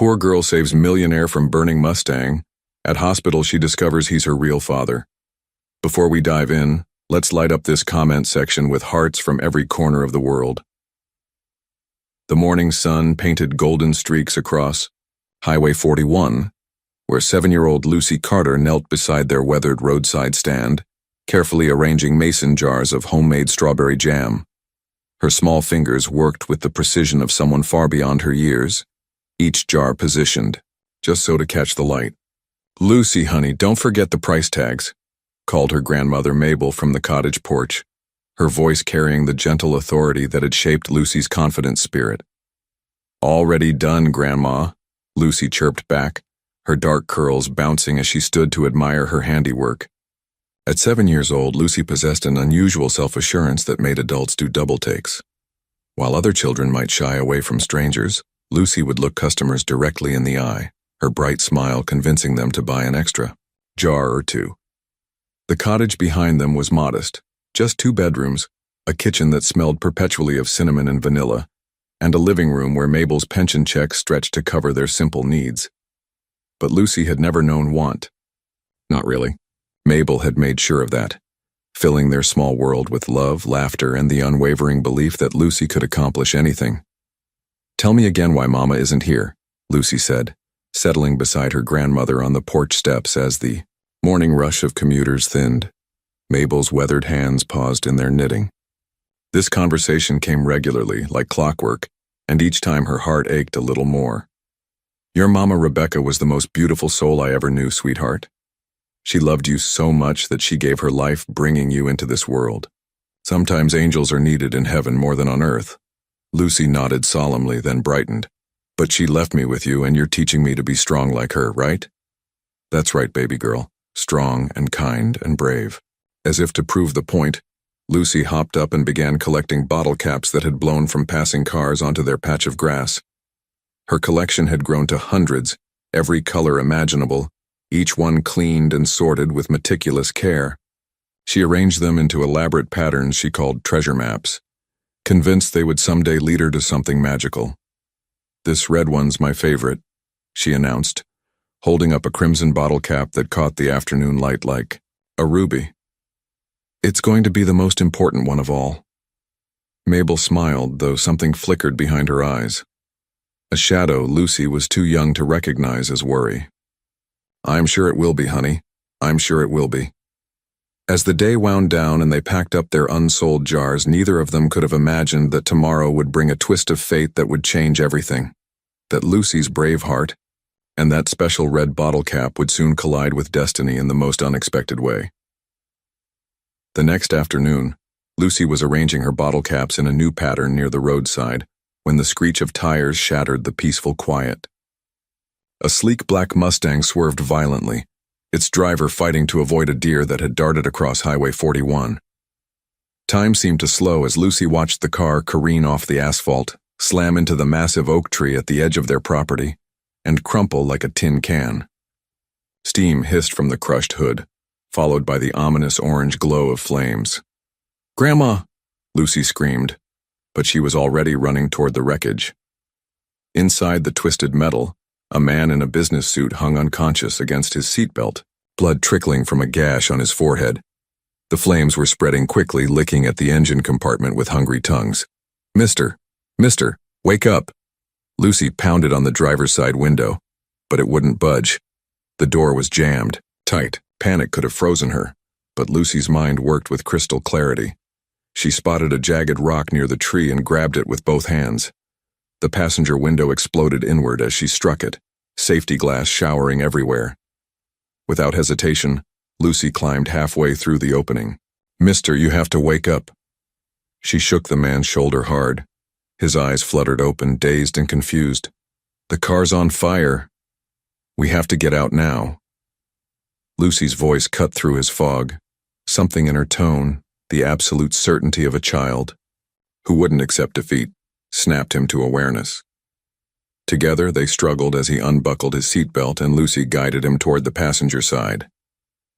Poor girl saves millionaire from burning Mustang. At hospital, she discovers he's her real father. Before we dive in, let's light up this comment section with hearts from every corner of the world. The morning sun painted golden streaks across Highway 41, where 7-year-old Lucy Carter knelt beside their weathered roadside stand, carefully arranging mason jars of homemade strawberry jam. Her small fingers worked with the precision of someone far beyond her years, each jar positioned, just so to catch the light. "Lucy, honey, don't forget the price tags," called her grandmother Mabel from the cottage porch, her voice carrying the gentle authority that had shaped Lucy's confident spirit. "Already done, Grandma," Lucy chirped back, her dark curls bouncing as she stood to admire her handiwork. At 7 years old, Lucy possessed an unusual self-assurance that made adults do double takes. While other children might shy away from strangers, Lucy would look customers directly in the eye, her bright smile convincing them to buy an extra jar or two. The cottage behind them was modest, just 2 bedrooms, a kitchen that smelled perpetually of cinnamon and vanilla, and a living room where Mabel's pension checks stretched to cover their simple needs. But Lucy had never known want. Not really. Mabel had made sure of that, filling their small world with love, laughter, and the unwavering belief that Lucy could accomplish anything. "Tell me again why Mama isn't here," Lucy said, settling beside her grandmother on the porch steps as the morning rush of commuters thinned. Mabel's weathered hands paused in their knitting. This conversation came regularly, like clockwork, and each time her heart ached a little more. "Your Mama Rebecca was the most beautiful soul I ever knew, sweetheart. She loved you so much that she gave her life bringing you into this world. Sometimes angels are needed in heaven more than on earth." Lucy nodded solemnly, then brightened. "But she left me with you, and you're teaching me to be strong like her, right?" "That's right, baby girl. Strong and kind and brave." As if to prove the point, Lucy hopped up and began collecting bottle caps that had blown from passing cars onto their patch of grass. Her collection had grown to hundreds, every color imaginable, each one cleaned and sorted with meticulous care. She arranged them into elaborate patterns she called treasure maps, convinced they would someday lead her to something magical. "This red one's my favorite," she announced, holding up a crimson bottle cap that caught the afternoon light like a ruby. "It's going to be the most important one of all." Mabel smiled, though something flickered behind her eyes. A shadow Lucy was too young to recognize as worry. "I'm sure it will be, honey. I'm sure it will be." As the day wound down and they packed up their unsold jars, neither of them could have imagined that tomorrow would bring a twist of fate that would change everything. That Lucy's brave heart and that special red bottle cap would soon collide with destiny in the most unexpected way. The next afternoon, Lucy was arranging her bottle caps in a new pattern near the roadside when the screech of tires shattered the peaceful quiet. A sleek black Mustang swerved violently, its driver fighting to avoid a deer that had darted across Highway 41. Time seemed to slow as Lucy watched the car careen off the asphalt, slam into the massive oak tree at the edge of their property, and crumple like a tin can. Steam hissed from the crushed hood, followed by the ominous orange glow of flames. "Grandma!" Lucy screamed, but she was already running toward the wreckage. Inside the twisted metal, a man in a business suit hung unconscious against his seatbelt, blood trickling from a gash on his forehead. The flames were spreading quickly, licking at the engine compartment with hungry tongues. Mister, wake up!" Lucy pounded on the driver's side window, but it wouldn't budge. The door was jammed, tight. Panic could have frozen her, but Lucy's mind worked with crystal clarity. She spotted a jagged rock near the tree and grabbed it with both hands. The passenger window exploded inward as she struck it, safety glass showering everywhere. Without hesitation, Lucy climbed halfway through the opening. "Mister, you have to wake up." She shook the man's shoulder hard. His eyes fluttered open, dazed and confused. "The car's on fire. We have to get out now." Lucy's voice cut through his fog, something in her tone, the absolute certainty of a child who wouldn't accept defeat, snapped him to awareness. Together they struggled as he unbuckled his seatbelt and Lucy guided him toward the passenger side.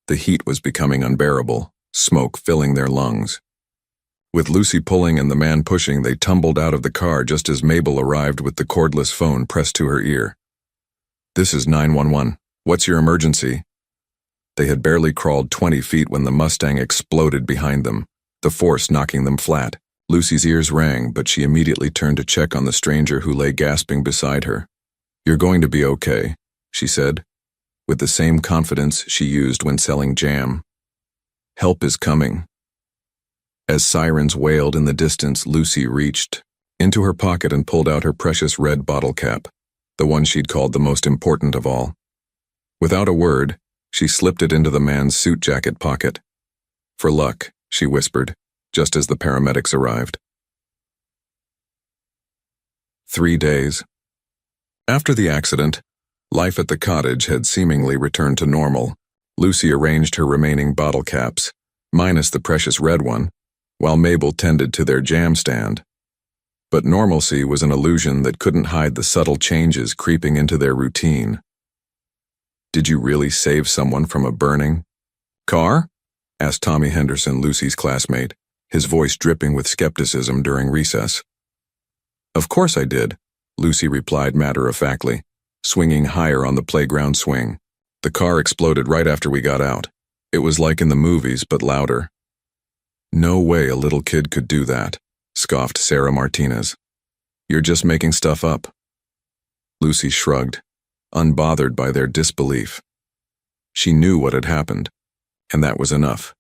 The heat was becoming unbearable, smoke filling their lungs. With Lucy pulling and the man pushing, they tumbled out of the car just as Mabel arrived with the cordless phone pressed to her ear. This is 911. What's your emergency? They had barely crawled 20 feet when the Mustang exploded behind them, the force knocking them flat. Lucy's ears rang, but she immediately turned to check on the stranger who lay gasping beside her. "You're going to be okay," she said, with the same confidence she used when selling jam. "Help is coming." As sirens wailed in the distance, Lucy reached into her pocket and pulled out her precious red bottle cap, the one she'd called the most important of all. Without a word, she slipped it into the man's suit jacket pocket. "For luck," she whispered, just as the paramedics arrived. 3 days. After the accident, life at the cottage had seemingly returned to normal. Lucy arranged her remaining bottle caps, minus the precious red one, while Mabel tended to their jam stand. But normalcy was an illusion that couldn't hide the subtle changes creeping into their routine. "Did you really save someone from a burning car?" asked Tommy Henderson, Lucy's classmate, his voice dripping with skepticism during recess. "Of course I did," Lucy replied matter-of-factly, swinging higher on the playground swing. "The car exploded right after we got out. It was like in the movies, but louder." "No way a little kid could do that," scoffed Sarah Martinez. "You're just making stuff up." Lucy shrugged, unbothered by their disbelief. She knew what had happened, and that was enough.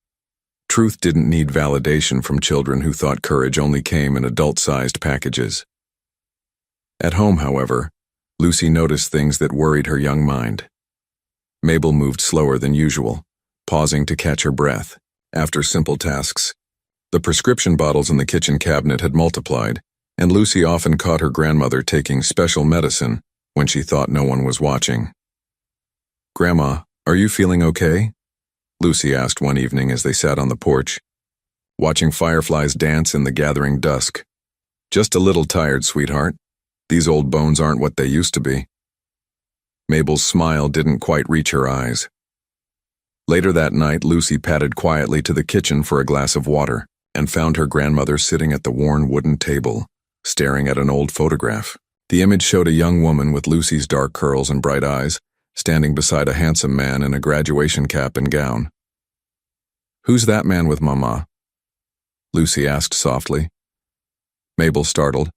Truth didn't need validation from children who thought courage only came in adult-sized packages. At home, however, Lucy noticed things that worried her young mind. Mabel moved slower than usual, pausing to catch her breath after simple tasks. The prescription bottles in the kitchen cabinet had multiplied, and Lucy often caught her grandmother taking special medicine when she thought no one was watching. "Grandma, are you feeling okay?" Lucy asked one evening as they sat on the porch, watching fireflies dance in the gathering dusk. "Just a little tired, sweetheart. These old bones aren't what they used to be." Mabel's smile didn't quite reach her eyes. Later that night, Lucy padded quietly to the kitchen for a glass of water and found her grandmother sitting at the worn wooden table, staring at an old photograph. The image showed a young woman with Lucy's dark curls and bright eyes, standing beside a handsome man in a graduation cap and gown. "Who's that man with Mama?" Lucy asked softly. Mabel startled,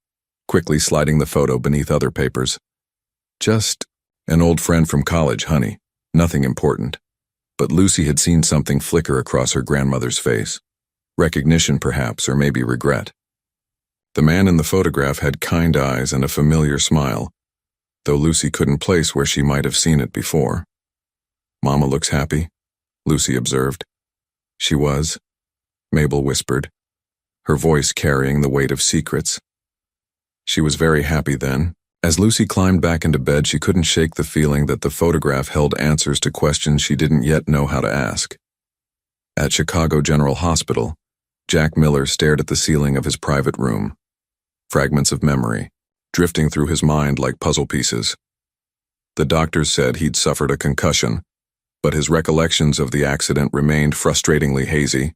quickly sliding the photo beneath other papers. "Just an old friend from college, honey. Nothing important." But Lucy had seen something flicker across her grandmother's face. Recognition, perhaps, or maybe regret. The man in the photograph had kind eyes and a familiar smile, though Lucy couldn't place where she might have seen it before. "Mama looks happy," Lucy observed. "She was," Mabel whispered, her voice carrying the weight of secrets. She was very happy then. As Lucy climbed back into bed, she couldn't shake the feeling that the photograph held answers to questions she didn't yet know how to ask. At Chicago General Hospital, Jack Miller stared at the ceiling of his private room, fragments of memory drifting through his mind like puzzle pieces. The doctors said he'd suffered a concussion, but his recollections of the accident remained frustratingly hazy,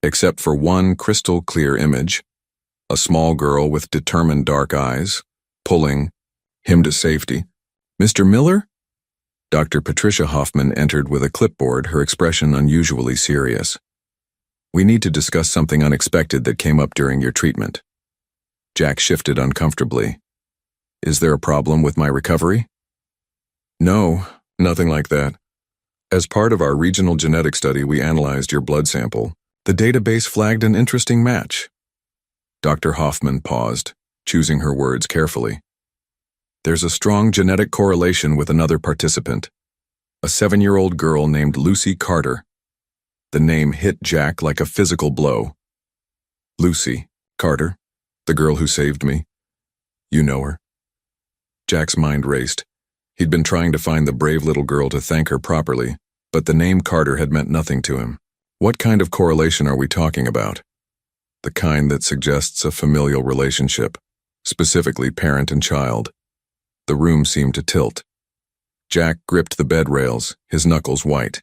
except for one crystal-clear image: a small girl with determined dark eyes, pulling him to safety. "Mr. Miller?" Dr. Patricia Hoffman entered with a clipboard, her expression unusually serious. "We need to discuss something unexpected that came up during your treatment." Jack shifted uncomfortably. "Is there a problem with my recovery?" "No, nothing like that. As part of our regional genetic study, we analyzed your blood sample. The database flagged an interesting match." Dr. Hoffman paused, choosing her words carefully. "There's a strong genetic correlation with another participant, a 7-year-old girl named Lucy Carter." The name hit Jack like a physical blow. "Lucy Carter? The girl who saved me? You know her?" Jack's mind raced. He'd been trying to find the brave little girl to thank her properly, but the name Carter had meant nothing to him. What kind of correlation are we talking about? The kind that suggests a familial relationship, specifically parent and child. The room seemed to tilt. Jack gripped the bed rails, his knuckles white.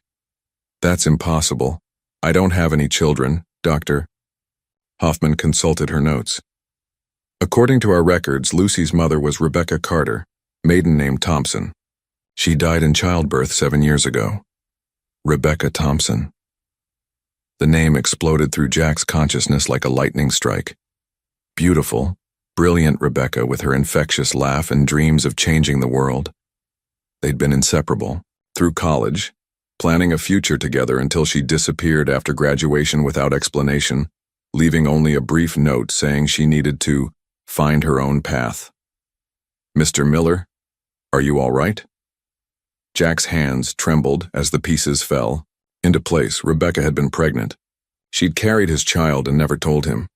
"That's impossible. I don't have any children, Doctor." Hoffman consulted her notes. "According to our records, Lucy's mother was Rebecca Carter, maiden name Thompson. She died in childbirth 7 years ago. Rebecca Thompson. The name exploded through Jack's consciousness like a lightning strike. Beautiful, brilliant Rebecca with her infectious laugh and dreams of changing the world. They'd been inseparable, through college, planning a future together until she disappeared after graduation without explanation, leaving only a brief note saying she needed to find her own path. "Mr. Miller, are you all right?" Jack's hands trembled as the pieces fell into place. Rebecca had been pregnant. She'd carried his child and never told him.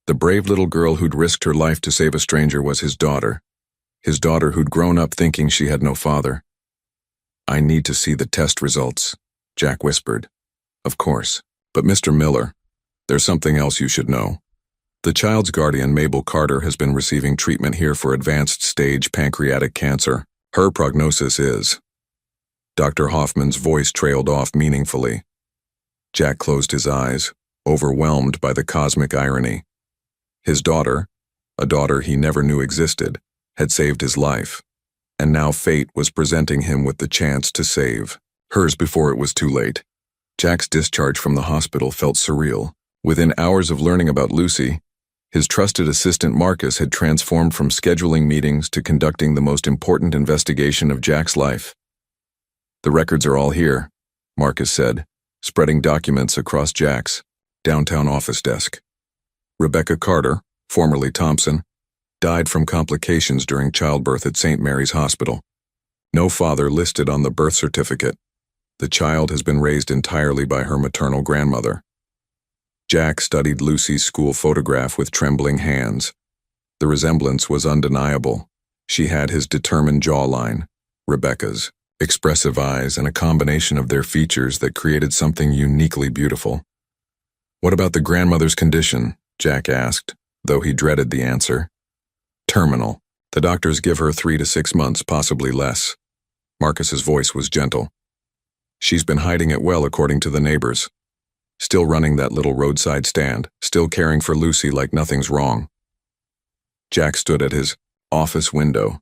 The brave little girl who'd risked her life to save a stranger was his daughter who'd grown up thinking she had no father. "I need to see the test results," Jack whispered. "Of course, but Mr. Miller, there's something else you should know. The child's guardian, Mabel Carter, has been receiving treatment here for advanced stage pancreatic cancer. Her prognosis is—" Dr. Hoffman's voice trailed off meaningfully. Jack closed his eyes, overwhelmed by the cosmic irony. His daughter, a daughter he never knew existed, had saved his life, and now fate was presenting him with the chance to save hers before it was too late. Jack's discharge from the hospital felt surreal. Within hours of learning about Lucy, his trusted assistant Marcus had transformed from scheduling meetings to conducting the most important investigation of Jack's life. "The records are all here," Marcus said, spreading documents across Jack's downtown office desk. Rebecca Carter, formerly Thompson, died from complications during childbirth at St. Mary's Hospital. No father listed on the birth certificate. The child has been raised entirely by her maternal grandmother. Jack studied Lucy's school photograph with trembling hands. The resemblance was undeniable. She had his determined jawline, Rebecca's expressive eyes, and a combination of their features that created something uniquely beautiful. "What about the grandmother's condition?" Jack asked, though he dreaded the answer. "Terminal. The doctors give her 3 to 6 months, possibly less." Marcus's voice was gentle. "She's been hiding it well, according to the neighbors. Still running that little roadside stand, still caring for Lucy like nothing's wrong." Jack stood at his office window,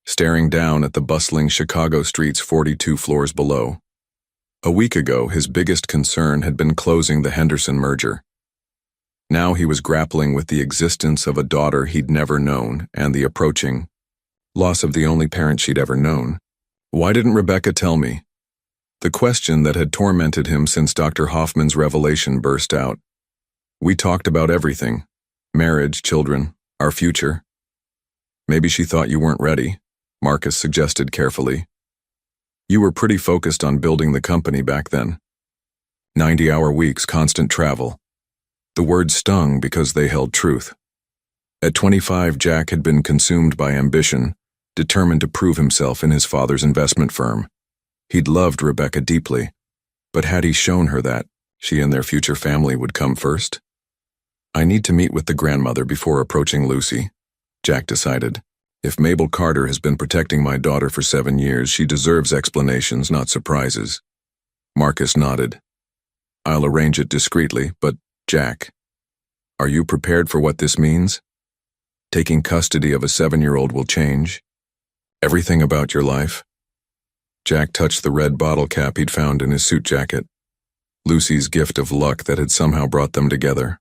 staring down at the bustling Chicago streets 42 floors below. A week ago, his biggest concern had been closing the Henderson merger. Now he was grappling with the existence of a daughter he'd never known and the approaching loss of the only parent she'd ever known. Why didn't Rebecca tell me? The question that had tormented him since Dr. Hoffman's revelation burst out. "We talked about everything. Marriage, children, our future." "Maybe she thought you weren't ready," Marcus suggested carefully. "You were pretty focused on building the company back then. 90-hour weeks, constant travel." The words stung because they held truth. At 25, Jack had been consumed by ambition, determined to prove himself in his father's investment firm. He'd loved Rebecca deeply, but had he shown her that she and their future family would come first? "I need to meet with the grandmother before approaching Lucy," Jack decided. "If Mabel Carter has been protecting my daughter for 7 years, she deserves explanations, not surprises." Marcus nodded. "I'll arrange it discreetly, but, Jack, are you prepared for what this means? Taking custody of a 7-year-old will change everything about your life." Jack touched the red bottle cap he'd found in his suit jacket, Lucy's gift of luck that had somehow brought them together.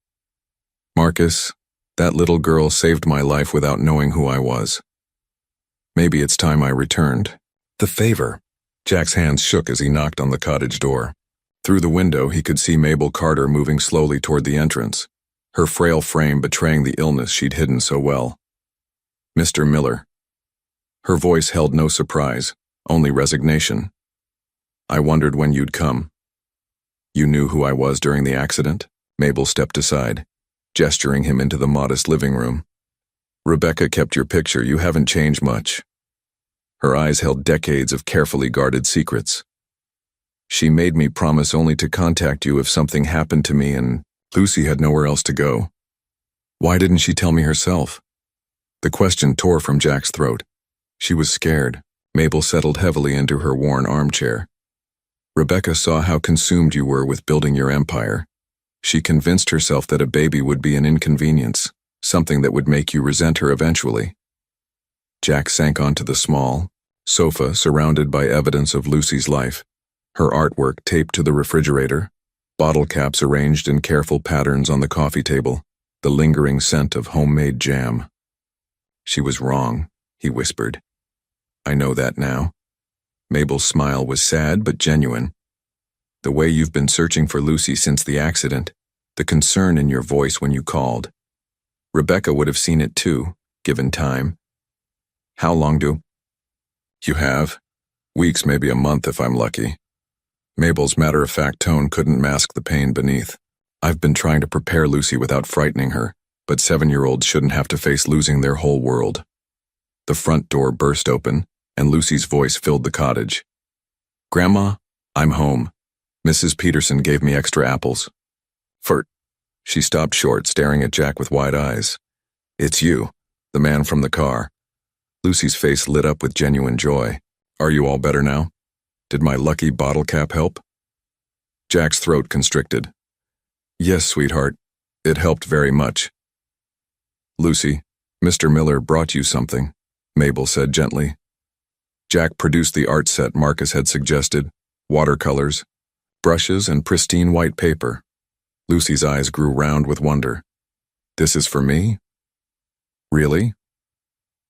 "Marcus, that little girl saved my life without knowing who I was. Maybe it's time I returned the favor." Jack's hands shook as he knocked on the cottage door. Through the window, he could see Mabel Carter moving slowly toward the entrance, her frail frame betraying the illness she'd hidden so well. "Mr. Miller." Her voice held no surprise, only resignation. "I wondered when you'd come." "You knew who I was during the accident?" Mabel stepped aside, gesturing him into the modest living room. "Rebecca kept your picture. You haven't changed much." Her eyes held decades of carefully guarded secrets. "She made me promise only to contact you if something happened to me, and Lucy had nowhere else to go." "Why didn't she tell me herself?" The question tore from Jack's throat. She was scared. Mabel settled heavily into her worn armchair. "Rebecca saw how consumed you were with building your empire. She convinced herself that a baby would be an inconvenience, something that would make you resent her eventually." Jack sank onto the small, sofa surrounded by evidence of Lucy's life, her artwork taped to the refrigerator, bottle caps arranged in careful patterns on the coffee table, the lingering scent of homemade jam. She was wrong, he whispered. I know that now. Mabel's smile was sad but genuine. The way you've been searching for Lucy since the accident, the concern in your voice when you called. Rebecca would have seen it too, given time. How long do you have? Weeks, maybe a month if I'm lucky. Mabel's matter-of-fact tone couldn't mask the pain beneath. I've been trying to prepare Lucy without frightening her, but 7-year-olds shouldn't have to face losing their whole world. The front door burst open, and Lucy's voice filled the cottage. Grandma, I'm home. Mrs. Peterson gave me extra apples. She stopped short, staring at Jack with wide eyes. It's you, the man from the car. Lucy's face lit up with genuine joy. Are you all better now? Did my lucky bottle cap help? Jack's throat constricted. Yes, sweetheart. It helped very much. Lucy, Mr. Miller brought you something, Mabel said gently. Jack produced the art set Marcus had suggested, watercolors, brushes, and pristine white paper. Lucy's eyes grew round with wonder. This is for me? Really?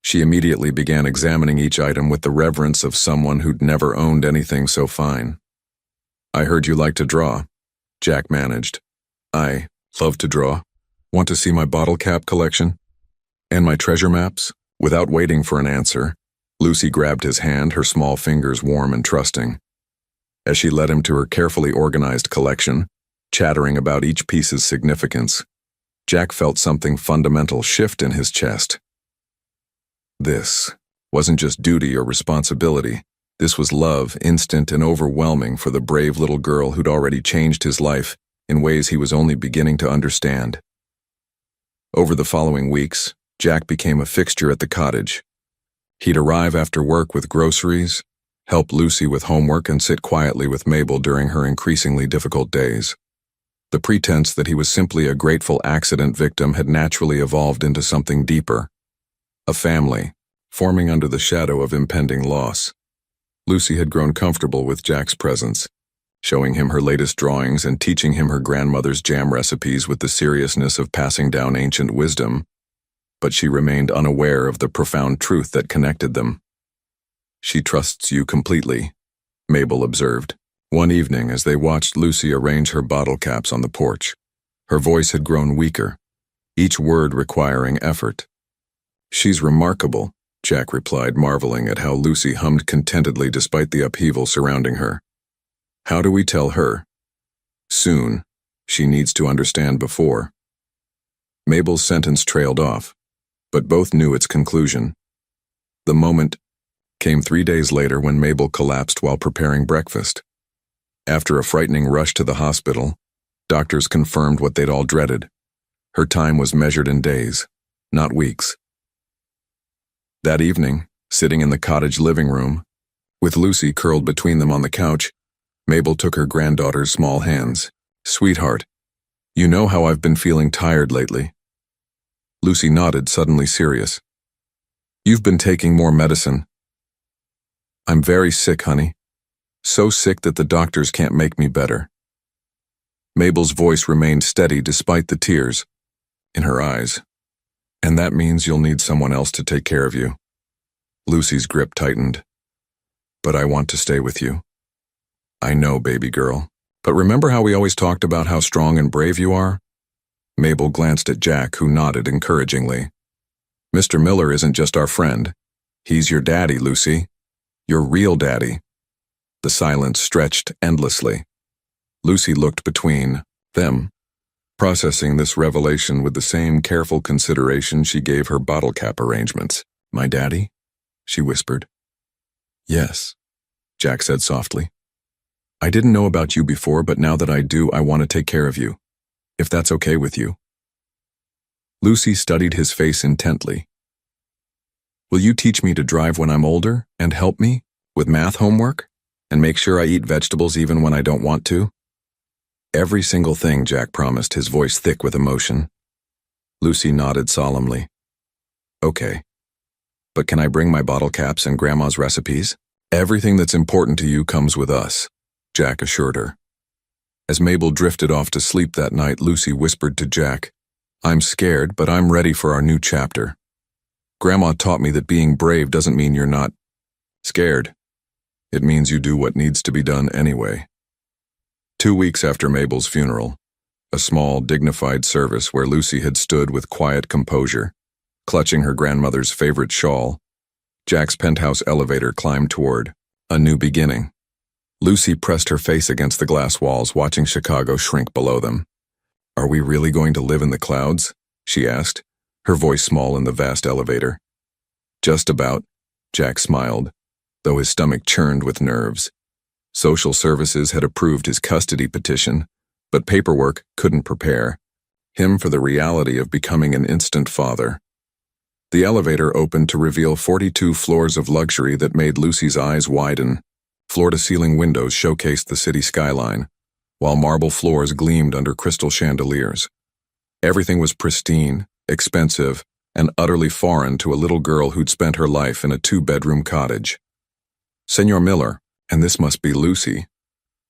She immediately began examining each item with the reverence of someone who'd never owned anything so fine. I heard you like to draw, Jack managed. I love to draw. Want to see my bottle cap collection? And my treasure maps? Without waiting for an answer, Lucy grabbed his hand, her small fingers warm and trusting. As she led him to her carefully organized collection, chattering about each piece's significance, Jack felt something fundamental shift in his chest. This wasn't just duty or responsibility. This was love, instant and overwhelming for the brave little girl who'd already changed his life in ways he was only beginning to understand. Over the following weeks, Jack became a fixture at the cottage. He'd arrive after work with groceries, help Lucy with homework, and sit quietly with Mabel during her increasingly difficult days. The pretense that he was simply a grateful accident victim had naturally evolved into something deeper. A family, forming under the shadow of impending loss. Lucy had grown comfortable with Jack's presence, showing him her latest drawings and teaching him her grandmother's jam recipes with the seriousness of passing down ancient wisdom, but she remained unaware of the profound truth that connected them. She trusts you completely, Mabel observed, one evening as they watched Lucy arrange her bottle caps on the porch. Her voice had grown weaker, each word requiring effort. She's remarkable, Jack replied, marveling at how Lucy hummed contentedly despite the upheaval surrounding her. How do we tell her? Soon. She needs to understand before. Mabel's sentence trailed off, but both knew its conclusion. The moment came 3 days later when Mabel collapsed while preparing breakfast. After a frightening rush to the hospital, doctors confirmed what they'd all dreaded. Her time was measured in days, not weeks. That evening, sitting in the cottage living room, with Lucy curled between them on the couch, Mabel took her granddaughter's small hands. Sweetheart, you know how I've been feeling tired lately. Lucy nodded, suddenly serious. You've been taking more medicine. I'm very sick, honey. So sick that the doctors can't make me better. Mabel's voice remained steady despite the tears in her eyes. And that means you'll need someone else to take care of you. Lucy's grip tightened. But I want to stay with you. I know, baby girl. But remember how we always talked about how strong and brave you are? Mabel glanced at Jack, who nodded encouragingly. Mr. Miller isn't just our friend. He's your daddy, Lucy. Your real daddy. The silence stretched endlessly. Lucy looked between them, processing this revelation with the same careful consideration she gave her bottle cap arrangements. My daddy? She whispered. Yes, Jack said softly. I didn't know about you before, but now that I do, I want to take care of you, if that's okay with you. Lucy studied his face intently. Will you teach me to drive when I'm older and help me with math homework and make sure I eat vegetables even when I don't want to? Every single thing, Jack promised, his voice thick with emotion. Lucy nodded solemnly. Okay. But can I bring my bottle caps and Grandma's recipes? Everything that's important to you comes with us, Jack assured her. As Mabel drifted off to sleep that night, Lucy whispered to Jack, "I'm scared, but I'm ready for our new chapter. Grandma taught me that being brave doesn't mean you're not scared. It means you do what needs to be done anyway." 2 weeks after Mabel's funeral, a small, dignified service where Lucy had stood with quiet composure, clutching her grandmother's favorite shawl, Jack's penthouse elevator climbed toward a new beginning. Lucy pressed her face against the glass walls, watching Chicago shrink below them. "Are we really going to live in the clouds?" she asked, her voice small in the vast elevator. "Just about," Jack smiled, though his stomach churned with nerves. Social services had approved his custody petition, but paperwork couldn't prepare him for the reality of becoming an instant father. The elevator opened to reveal 42 floors of luxury that made Lucy's eyes widen. Floor-to-ceiling windows showcased the city skyline, while marble floors gleamed under crystal chandeliers. Everything was pristine, expensive, and utterly foreign to a little girl who'd spent her life in a 2-bedroom cottage. "Senor Miller, and this must be Lucy."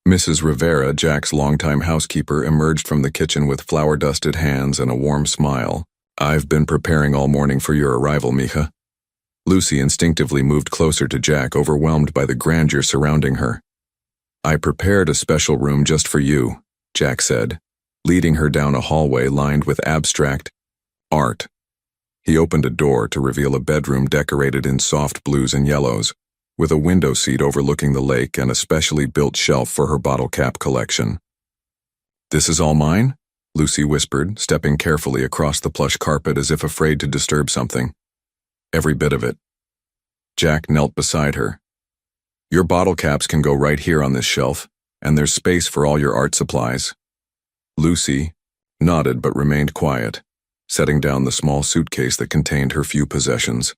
Mrs. Rivera, Jack's longtime housekeeper, emerged from the kitchen with flour-dusted hands and a warm smile. "I've been preparing all morning for your arrival, mija." Lucy instinctively moved closer to Jack, overwhelmed by the grandeur surrounding her. "I prepared a special room just for you," Jack said, leading her down a hallway lined with abstract art. He opened a door to reveal a bedroom decorated in soft blues and yellows, with a window seat overlooking the lake and a specially built shelf for her bottle cap collection. "This is all mine?" Lucy whispered, stepping carefully across the plush carpet as if afraid to disturb something. "Every bit of it." Jack knelt beside her. "Your bottle caps can go right here on this shelf, and there's space for all your art supplies." Lucy nodded but remained quiet, setting down the small suitcase that contained her few possessions.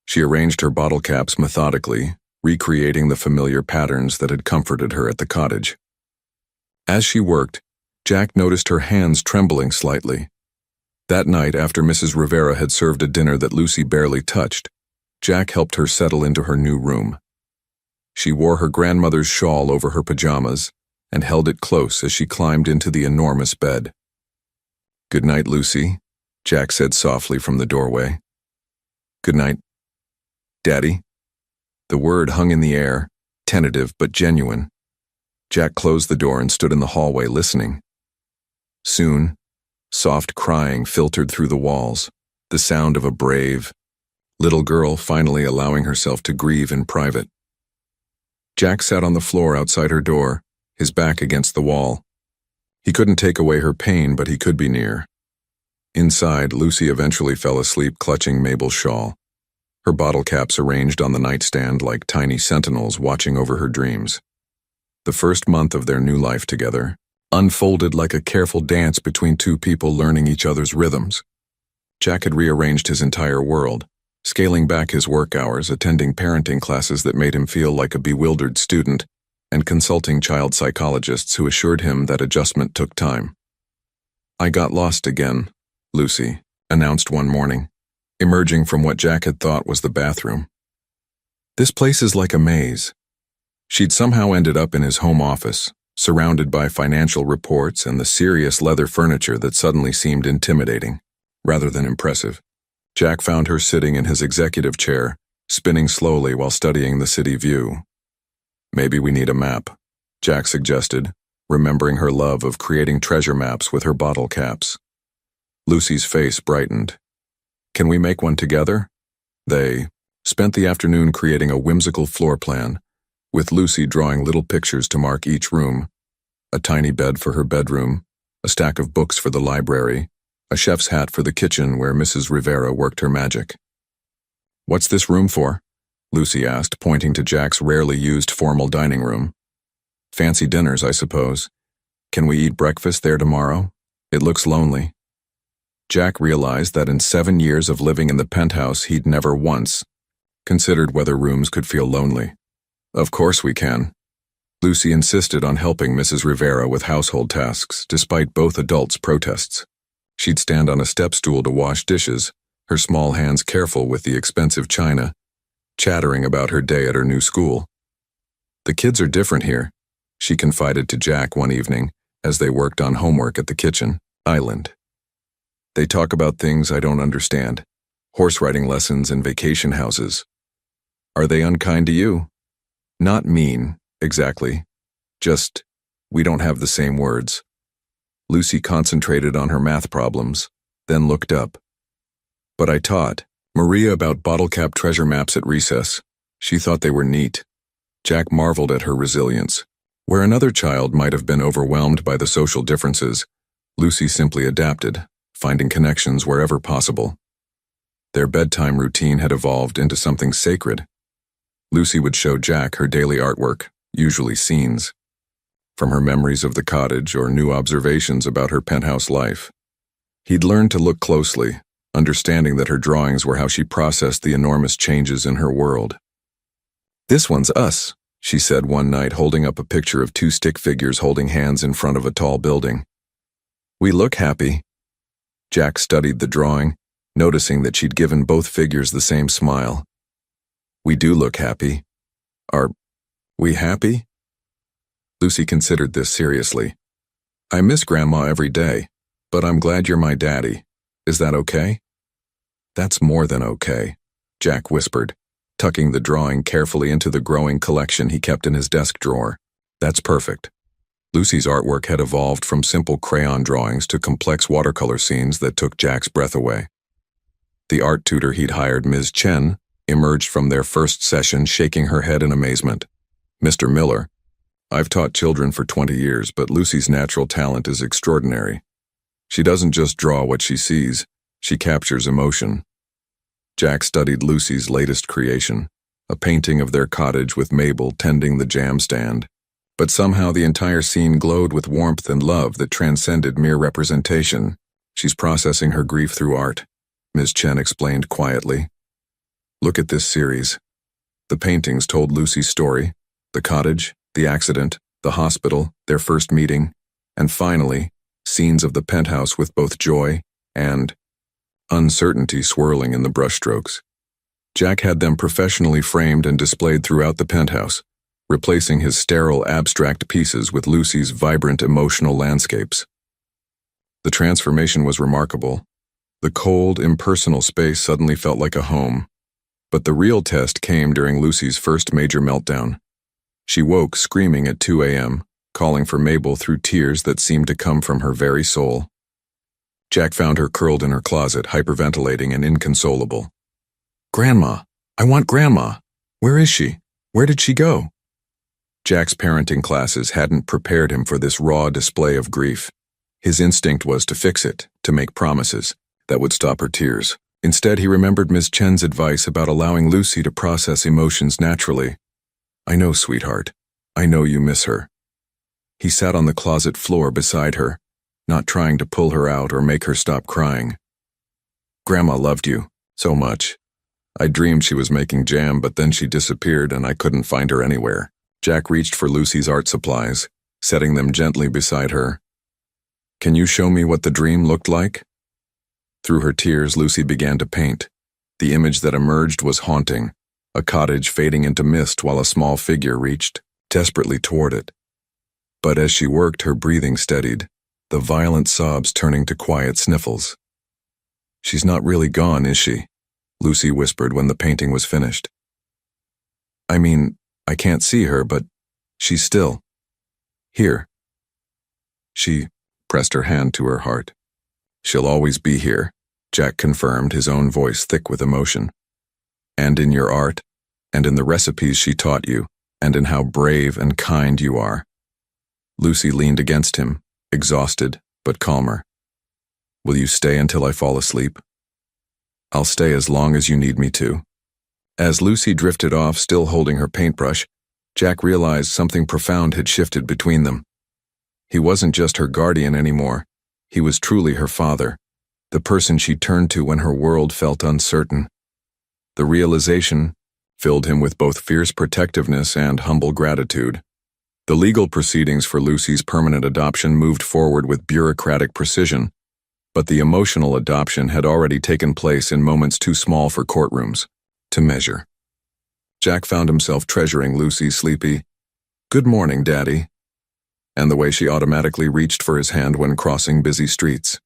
She arranged her bottle caps methodically, recreating the familiar patterns that had comforted her at the cottage. As she worked, Jack noticed her hands trembling slightly. That night, after Mrs. Rivera had served a dinner that Lucy barely touched, Jack helped her settle into her new room. She wore her grandmother's shawl over her pajamas and held it close as she climbed into the enormous bed. "Good night, Lucy," Jack said softly from the doorway. "Good night, Daddy." The word hung in the air, tentative but genuine. Jack closed the door and stood in the hallway listening. Soon, soft crying filtered through the walls, the sound of a brave little girl finally allowing herself to grieve in private. Jack sat on the floor outside her door, his back against the wall. He couldn't take away her pain, but he could be near. Inside, Lucy eventually fell asleep clutching Mabel's shawl, her bottle caps arranged on the nightstand like tiny sentinels watching over her dreams. The first month of their new life together unfolded like a careful dance between two people learning each other's rhythms. Jack had rearranged his entire world, scaling back his work hours, attending parenting classes that made him feel like a bewildered student, and consulting child psychologists who assured him that adjustment took time. "I got lost again," Lucy announced one morning, emerging from what Jack had thought was the bathroom. "This place is like a maze." She'd somehow ended up in his home office, surrounded by financial reports and the serious leather furniture that suddenly seemed intimidating, rather than impressive. Jack found her sitting in his executive chair, spinning slowly while studying the city view. "Maybe we need a map," Jack suggested, remembering her love of creating treasure maps with her bottle caps. Lucy's face brightened. "Can we make one together?" They spent the afternoon creating a whimsical floor plan, with Lucy drawing little pictures to mark each room: a tiny bed for her bedroom, a stack of books for the library, a chef's hat for the kitchen where Mrs. Rivera worked her magic. "What's this room for?" Lucy asked, pointing to Jack's rarely used formal dining room. "Fancy dinners, I suppose. Can we eat breakfast there tomorrow? It looks lonely." Jack realized that in 7 years of living in the penthouse, he'd never once considered whether rooms could feel lonely. "Of course we can." Lucy insisted on helping Mrs. Rivera with household tasks, despite both adults' protests. She'd stand on a step stool to wash dishes, her small hands careful with the expensive china, chattering about her day at her new school. "The kids are different here," she confided to Jack one evening as they worked on homework at the kitchen island. "They talk about things I don't understand, horse riding lessons and vacation houses." "Are they unkind to you?" "Not mean, exactly. Just, we don't have the same words." Lucy concentrated on her math problems, then looked up. "But I taught Maria about bottle cap treasure maps at recess. She thought they were neat." Jack marveled at her resilience. Where another child might have been overwhelmed by the social differences, Lucy simply adapted, finding connections wherever possible. Their bedtime routine had evolved into something sacred. Lucy would show Jack her daily artwork, usually scenes, from her memories of the cottage or new observations about her penthouse life. He'd learned to look closely, understanding that her drawings were how she processed the enormous changes in her world. "This one's us," she said one night, holding up a picture of two stick figures holding hands in front of a tall building. "We look happy." Jack studied the drawing, noticing that she'd given both figures the same smile. "We do look happy. Are we happy?" Lucy considered this seriously. "I miss Grandma every day, but I'm glad you're my daddy. Is that okay?" "That's more than okay," Jack whispered, tucking the drawing carefully into the growing collection he kept in his desk drawer. "That's perfect." Lucy's artwork had evolved from simple crayon drawings to complex watercolor scenes that took Jack's breath away. The art tutor he'd hired, Ms. Chen, emerged from their first session shaking her head in amazement. "Mr. Miller, I've taught children for 20 years, but Lucy's natural talent is extraordinary. She doesn't just draw what she sees, she captures emotion." Jack studied Lucy's latest creation, a painting of their cottage with Mabel tending the jam stand. But somehow the entire scene glowed with warmth and love that transcended mere representation. "She's processing her grief through art," Ms. Chen explained quietly. "Look at this series." The paintings told Lucy's story: the cottage, the accident, the hospital, their first meeting, and finally, scenes of the penthouse with both joy and uncertainty swirling in the brushstrokes. Jack had them professionally framed and displayed throughout the penthouse, replacing his sterile abstract pieces with Lucy's vibrant emotional landscapes. The transformation was remarkable. The cold, impersonal space suddenly felt like a home. But the real test came during Lucy's first major meltdown. She woke screaming at 2 a.m., calling for Mabel through tears that seemed to come from her very soul. Jack found her curled in her closet, hyperventilating and inconsolable. "Grandma! I want Grandma! Where is she? Where did she go?" Jack's parenting classes hadn't prepared him for this raw display of grief. His instinct was to fix it, to make promises that would stop her tears. Instead, he remembered Ms. Chen's advice about allowing Lucy to process emotions naturally. "I know, sweetheart. I know you miss her." He sat on the closet floor beside her, not trying to pull her out or make her stop crying. "Grandma loved you so much. I dreamed she was making jam, but then she disappeared and I couldn't find her anywhere." Jack reached for Lucy's art supplies, setting them gently beside her. "Can you show me what the dream looked like?" Through her tears, Lucy began to paint. The image that emerged was haunting, a cottage fading into mist while a small figure reached desperately toward it. But as she worked, her breathing steadied, the violent sobs turning to quiet sniffles. "She's not really gone, is she?" Lucy whispered when the painting was finished. "I mean, I can't see her, but she's still here." She pressed her hand to her heart. "She'll always be here," Jack confirmed, his own voice thick with emotion. "And in your art, and in the recipes she taught you, and in how brave and kind you are." Lucy leaned against him, exhausted but calmer. "Will you stay until I fall asleep?" "I'll stay as long as you need me to." As Lucy drifted off, still holding her paintbrush, Jack realized something profound had shifted between them. He wasn't just her guardian anymore. He was truly her father, the person she turned to when her world felt uncertain. The realization filled him with both fierce protectiveness and humble gratitude. The legal proceedings for Lucy's permanent adoption moved forward with bureaucratic precision, but the emotional adoption had already taken place in moments too small for courtrooms to measure. Jack found himself treasuring Lucy's sleepy, "Good morning, Daddy," and the way she automatically reached for his hand when crossing busy streets.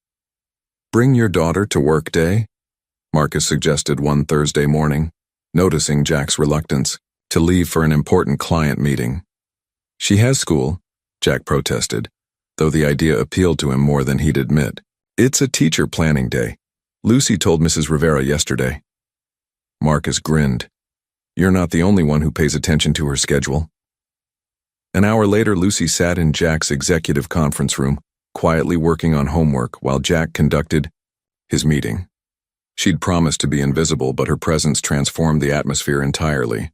"Bring your daughter to work day?" Marcus suggested one Thursday morning, noticing Jack's reluctance to leave for an important client meeting. "She has school," Jack protested, though the idea appealed to him more than he'd admit. "It's a teacher planning day. Lucy told Mrs. Rivera yesterday." Marcus grinned. "You're not the only one who pays attention to her schedule." An hour later, Lucy sat in Jack's executive conference room, quietly working on homework while Jack conducted his meeting. She'd promised to be invisible, but her presence transformed the atmosphere entirely.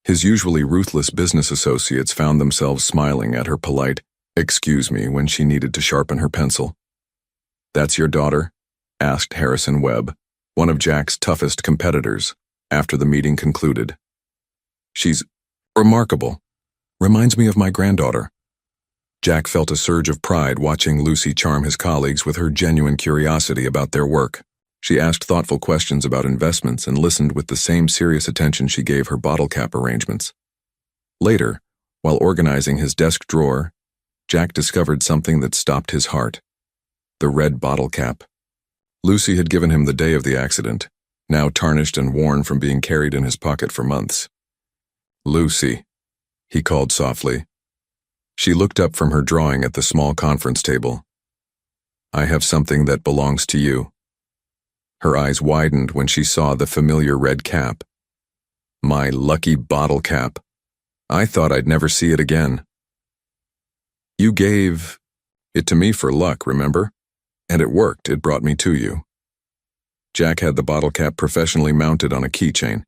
His usually ruthless business associates found themselves smiling at her polite, "Excuse me," when she needed to sharpen her pencil. "That's your daughter?" asked Harrison Webb, one of Jack's toughest competitors, after the meeting concluded. "She's remarkable. Reminds me of my granddaughter." Jack felt a surge of pride watching Lucy charm his colleagues with her genuine curiosity about their work. She asked thoughtful questions about investments and listened with the same serious attention she gave her bottle cap arrangements. Later, while organizing his desk drawer, Jack discovered something that stopped his heart. The red bottle cap. Lucy had given him the day of the accident, now tarnished and worn from being carried in his pocket for months. "Lucy," he called softly. She looked up from her drawing at the small conference table. "I have something that belongs to you." Her eyes widened when she saw the familiar red cap. "My lucky bottle cap. I thought I'd never see it again." "You gave it to me for luck, remember? And it worked. It brought me to you." Jack had the bottle cap professionally mounted on a keychain,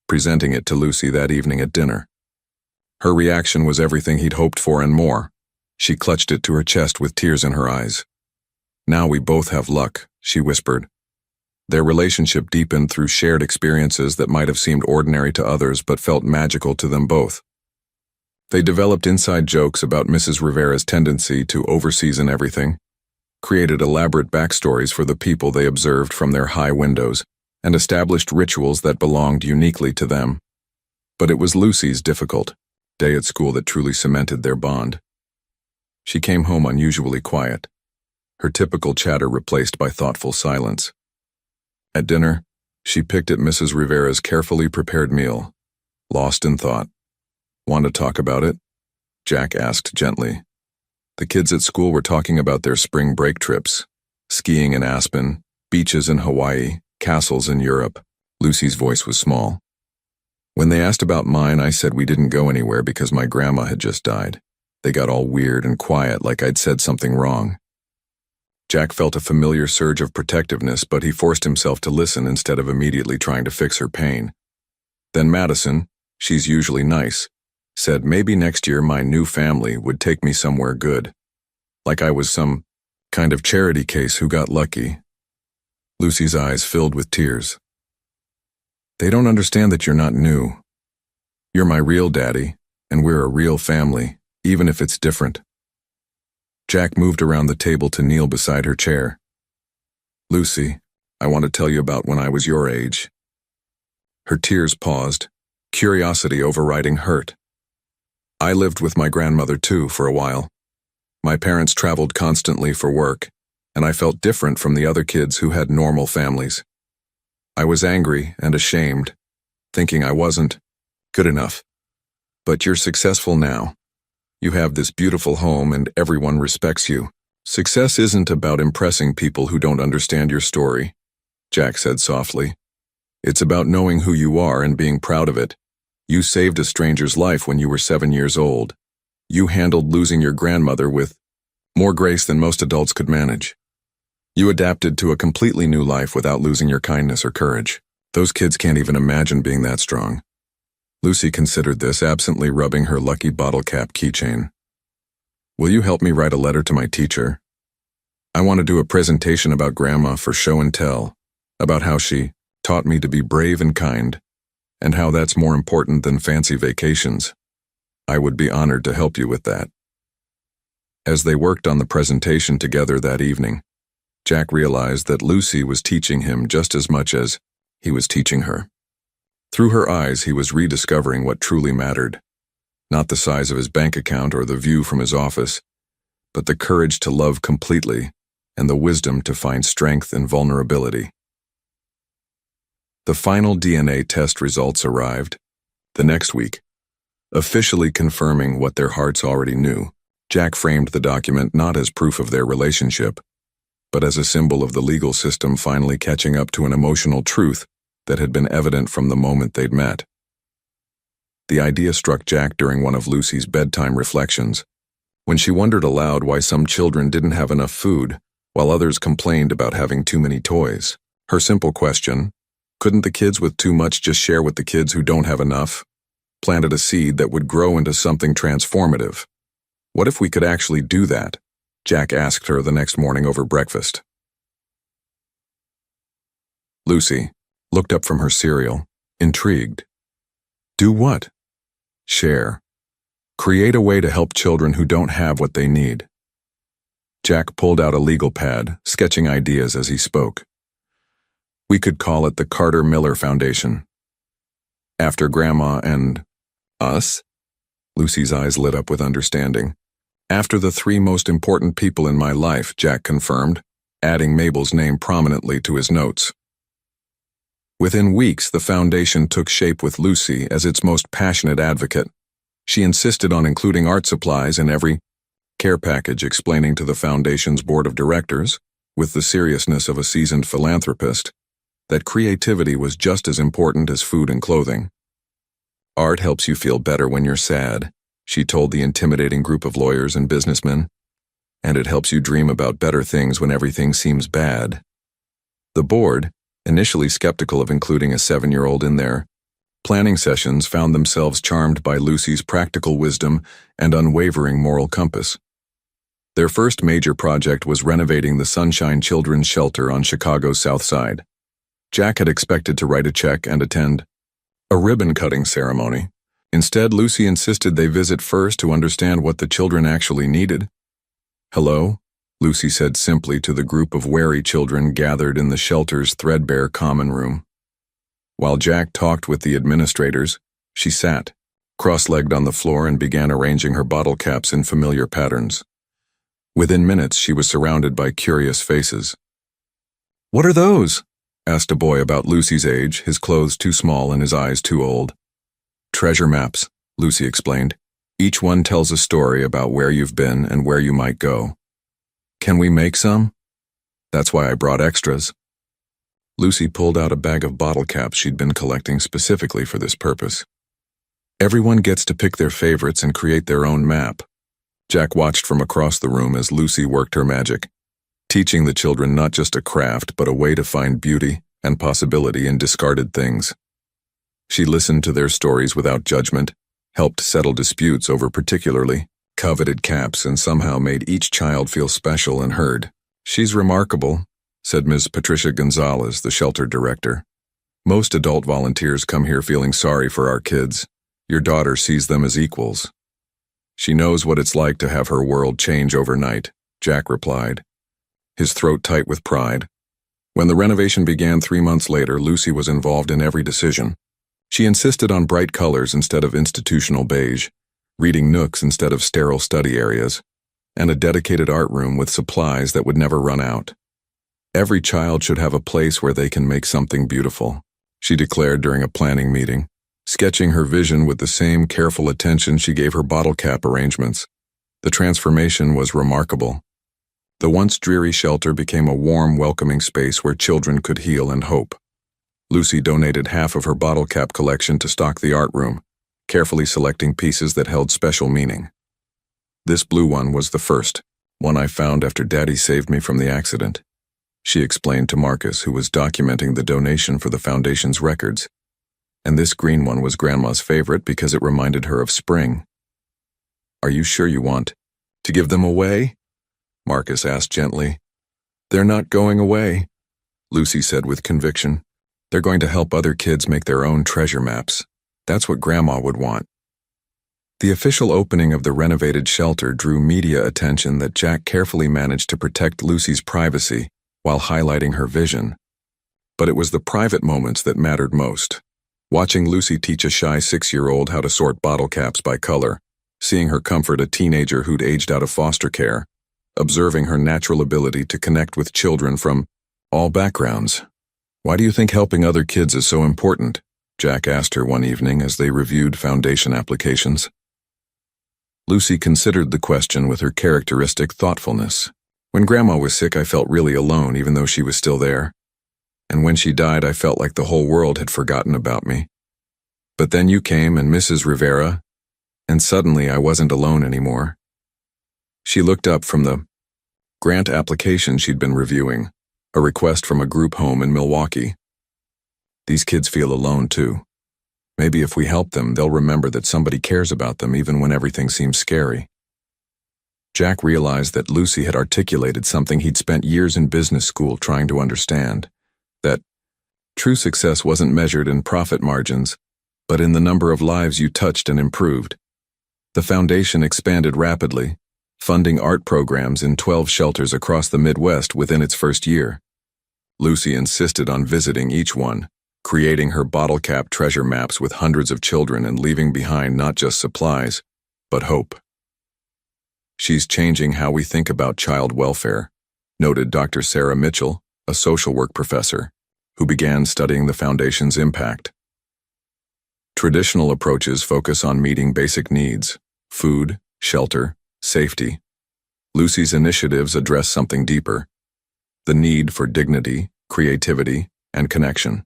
presenting it to Lucy that evening at dinner. Her reaction was everything he'd hoped for and more. She clutched it to her chest with tears in her eyes. "Now we both have luck," she whispered. Their relationship deepened through shared experiences that might have seemed ordinary to others but felt magical to them both. They developed inside jokes about Mrs. Rivera's tendency to overseason everything, created elaborate backstories for the people they observed from their high windows, and established rituals that belonged uniquely to them. But it was Lucy's difficult day at school that truly cemented their bond. She came home unusually quiet, her typical chatter replaced by thoughtful silence. At dinner, she picked at Mrs. Rivera's carefully prepared meal, lost in thought. "Want to talk about it?" Jack asked gently. The kids at school were talking about their spring break trips, skiing in Aspen, beaches in Hawaii, castles in Europe. Lucy's voice was small. "When they asked about mine, I said we didn't go anywhere because my grandma had just died. They got all weird and quiet, like I'd said something wrong." Jack felt a familiar surge of protectiveness, but he forced himself to listen instead of immediately trying to fix her pain. Then Madison, she's usually nice, said maybe next year my new family would take me somewhere good. Like I was some kind of charity case who got lucky. Lucy's eyes filled with tears. "They don't understand that you're not new. You're my real daddy, and we're a real family, even if it's different." Jack moved around the table to kneel beside her chair. "Lucy, I want to tell you about when I was your age." Her tears paused, curiosity overriding hurt. "I lived with my grandmother too for a while. My parents traveled constantly for work, and I felt different from the other kids who had normal families. I was angry and ashamed, thinking I wasn't good enough. But you're successful now. You have this beautiful home and everyone respects you. Success isn't about impressing people who don't understand your story," Jack said softly. "It's about knowing who you are and being proud of it. You saved a stranger's life when you were 7 years old. You handled losing your grandmother with more grace than most adults could manage. You adapted to a completely new life without losing your kindness or courage. Those kids can't even imagine being that strong." Lucy considered this, absently rubbing her lucky bottle cap keychain. "Will you help me write a letter to my teacher? I want to do a presentation about Grandma for show and tell, about how she taught me to be brave and kind, and how that's more important than fancy vacations. I would be honored to help you with that." As they worked on the presentation together that evening, Jack realized that Lucy was teaching him just as much as he was teaching her. Through her eyes, he was rediscovering what truly mattered. Not the size of his bank account or the view from his office, but the courage to love completely and the wisdom to find strength in vulnerability. The final DNA test results arrived the next week, officially confirming what their hearts already knew. Jack framed the document not as proof of their relationship, but as a symbol of the legal system finally catching up to an emotional truth that had been evident from the moment they'd met. The idea struck Jack during one of Lucy's bedtime reflections, when she wondered aloud why some children didn't have enough food, while others complained about having too many toys. Her simple question, couldn't the kids with too much just share with the kids who don't have enough, planted a seed that would grow into something transformative. What if we could actually do that? Jack asked her the next morning over breakfast. Lucy looked up from her cereal, intrigued. Do what? Share. Create a way to help children who don't have what they need. Jack pulled out a legal pad, sketching ideas as he spoke. We could call it the Carter Miller Foundation. After Grandma and us? Lucy's eyes lit up with understanding. After the three most important people in my life, Jack confirmed, adding Mabel's name prominently to his notes. Within weeks, the foundation took shape with Lucy as its most passionate advocate. She insisted on including art supplies in every care package, explaining to the foundation's board of directors, with the seriousness of a seasoned philanthropist, that creativity was just as important as food and clothing. Art helps you feel better when you're sad, she told the intimidating group of lawyers and businessmen, and it helps you dream about better things when everything seems bad. The board, initially skeptical of including a 7-year-old in their planning sessions, found themselves charmed by Lucy's practical wisdom and unwavering moral compass. Their first major project was renovating the Sunshine Children's Shelter on Chicago's South Side. Jack had expected to write a check and attend a ribbon-cutting ceremony. Instead, Lucy insisted they visit first to understand what the children actually needed. Hello, Lucy said simply to the group of wary children gathered in the shelter's threadbare common room. While Jack talked with the administrators, she sat, cross-legged on the floor, and began arranging her bottle caps in familiar patterns. Within minutes, she was surrounded by curious faces. What are those? Asked a boy about Lucy's age, his clothes too small and his eyes too old. Treasure maps, Lucy explained. Each one tells a story about where you've been and where you might go. Can we make some? That's why I brought extras. Lucy pulled out a bag of bottle caps she'd been collecting specifically for this purpose. Everyone gets to pick their favorites and create their own map. Jack watched from across the room as Lucy worked her magic, teaching the children not just a craft but a way to find beauty and possibility in discarded things. She listened to their stories without judgment, helped settle disputes over particularly coveted caps, and somehow made each child feel special and heard. She's remarkable, said Ms. Patricia Gonzalez, the shelter director. Most adult volunteers come here feeling sorry for our kids. Your daughter sees them as equals. She knows what it's like to have her world change overnight, Jack replied, his throat tight with pride. When the renovation began 3 months later, Lucy was involved in every decision. She insisted on bright colors instead of institutional beige, reading nooks instead of sterile study areas, and a dedicated art room with supplies that would never run out. Every child should have a place where they can make something beautiful, she declared during a planning meeting, sketching her vision with the same careful attention she gave her bottle cap arrangements. The transformation was remarkable. The once dreary shelter became a warm, welcoming space where children could heal and hope. Lucy donated half of her bottle cap collection to stock the art room, carefully selecting pieces that held special meaning. This blue one was the first, one I found after Daddy saved me from the accident, she explained to Marcus, who was documenting the donation for the foundation's records. And this green one was Grandma's favorite because it reminded her of spring. Are you sure you want to give them away? Marcus asked gently. They're not going away, Lucy said with conviction. They're going to help other kids make their own treasure maps. That's what Grandma would want. The official opening of the renovated shelter drew media attention that Jack carefully managed to protect Lucy's privacy while highlighting her vision. But it was the private moments that mattered most. Watching Lucy teach a shy 6-year-old how to sort bottle caps by color, seeing her comfort a teenager who'd aged out of foster care, observing her natural ability to connect with children from all backgrounds. "Why do you think helping other kids is so important?" Jack asked her one evening as they reviewed foundation applications. Lucy considered the question with her characteristic thoughtfulness. "When Grandma was sick, I felt really alone, even though she was still there. And when she died, I felt like the whole world had forgotten about me. But then you came and Mrs. Rivera, and suddenly I wasn't alone anymore." She looked up from the grant application she'd been reviewing, a request from a group home in Milwaukee. "These kids feel alone too. Maybe if we help them, they'll remember that somebody cares about them even when everything seems scary." Jack realized that Lucy had articulated something he'd spent years in business school trying to understand, that true success wasn't measured in profit margins, but in the number of lives you touched and improved. The foundation expanded rapidly, funding art programs in 12 shelters across the Midwest within its first year. Lucy insisted on visiting each one, creating her bottle cap treasure maps with hundreds of children and leaving behind not just supplies, but hope. "She's changing how we think about child welfare," noted Dr. Sarah Mitchell, a social work professor, who began studying the foundation's impact. Traditional approaches focus on meeting basic needs: food, shelter, safety. Lucy's initiatives address something deeper: the need for dignity, creativity, and connection.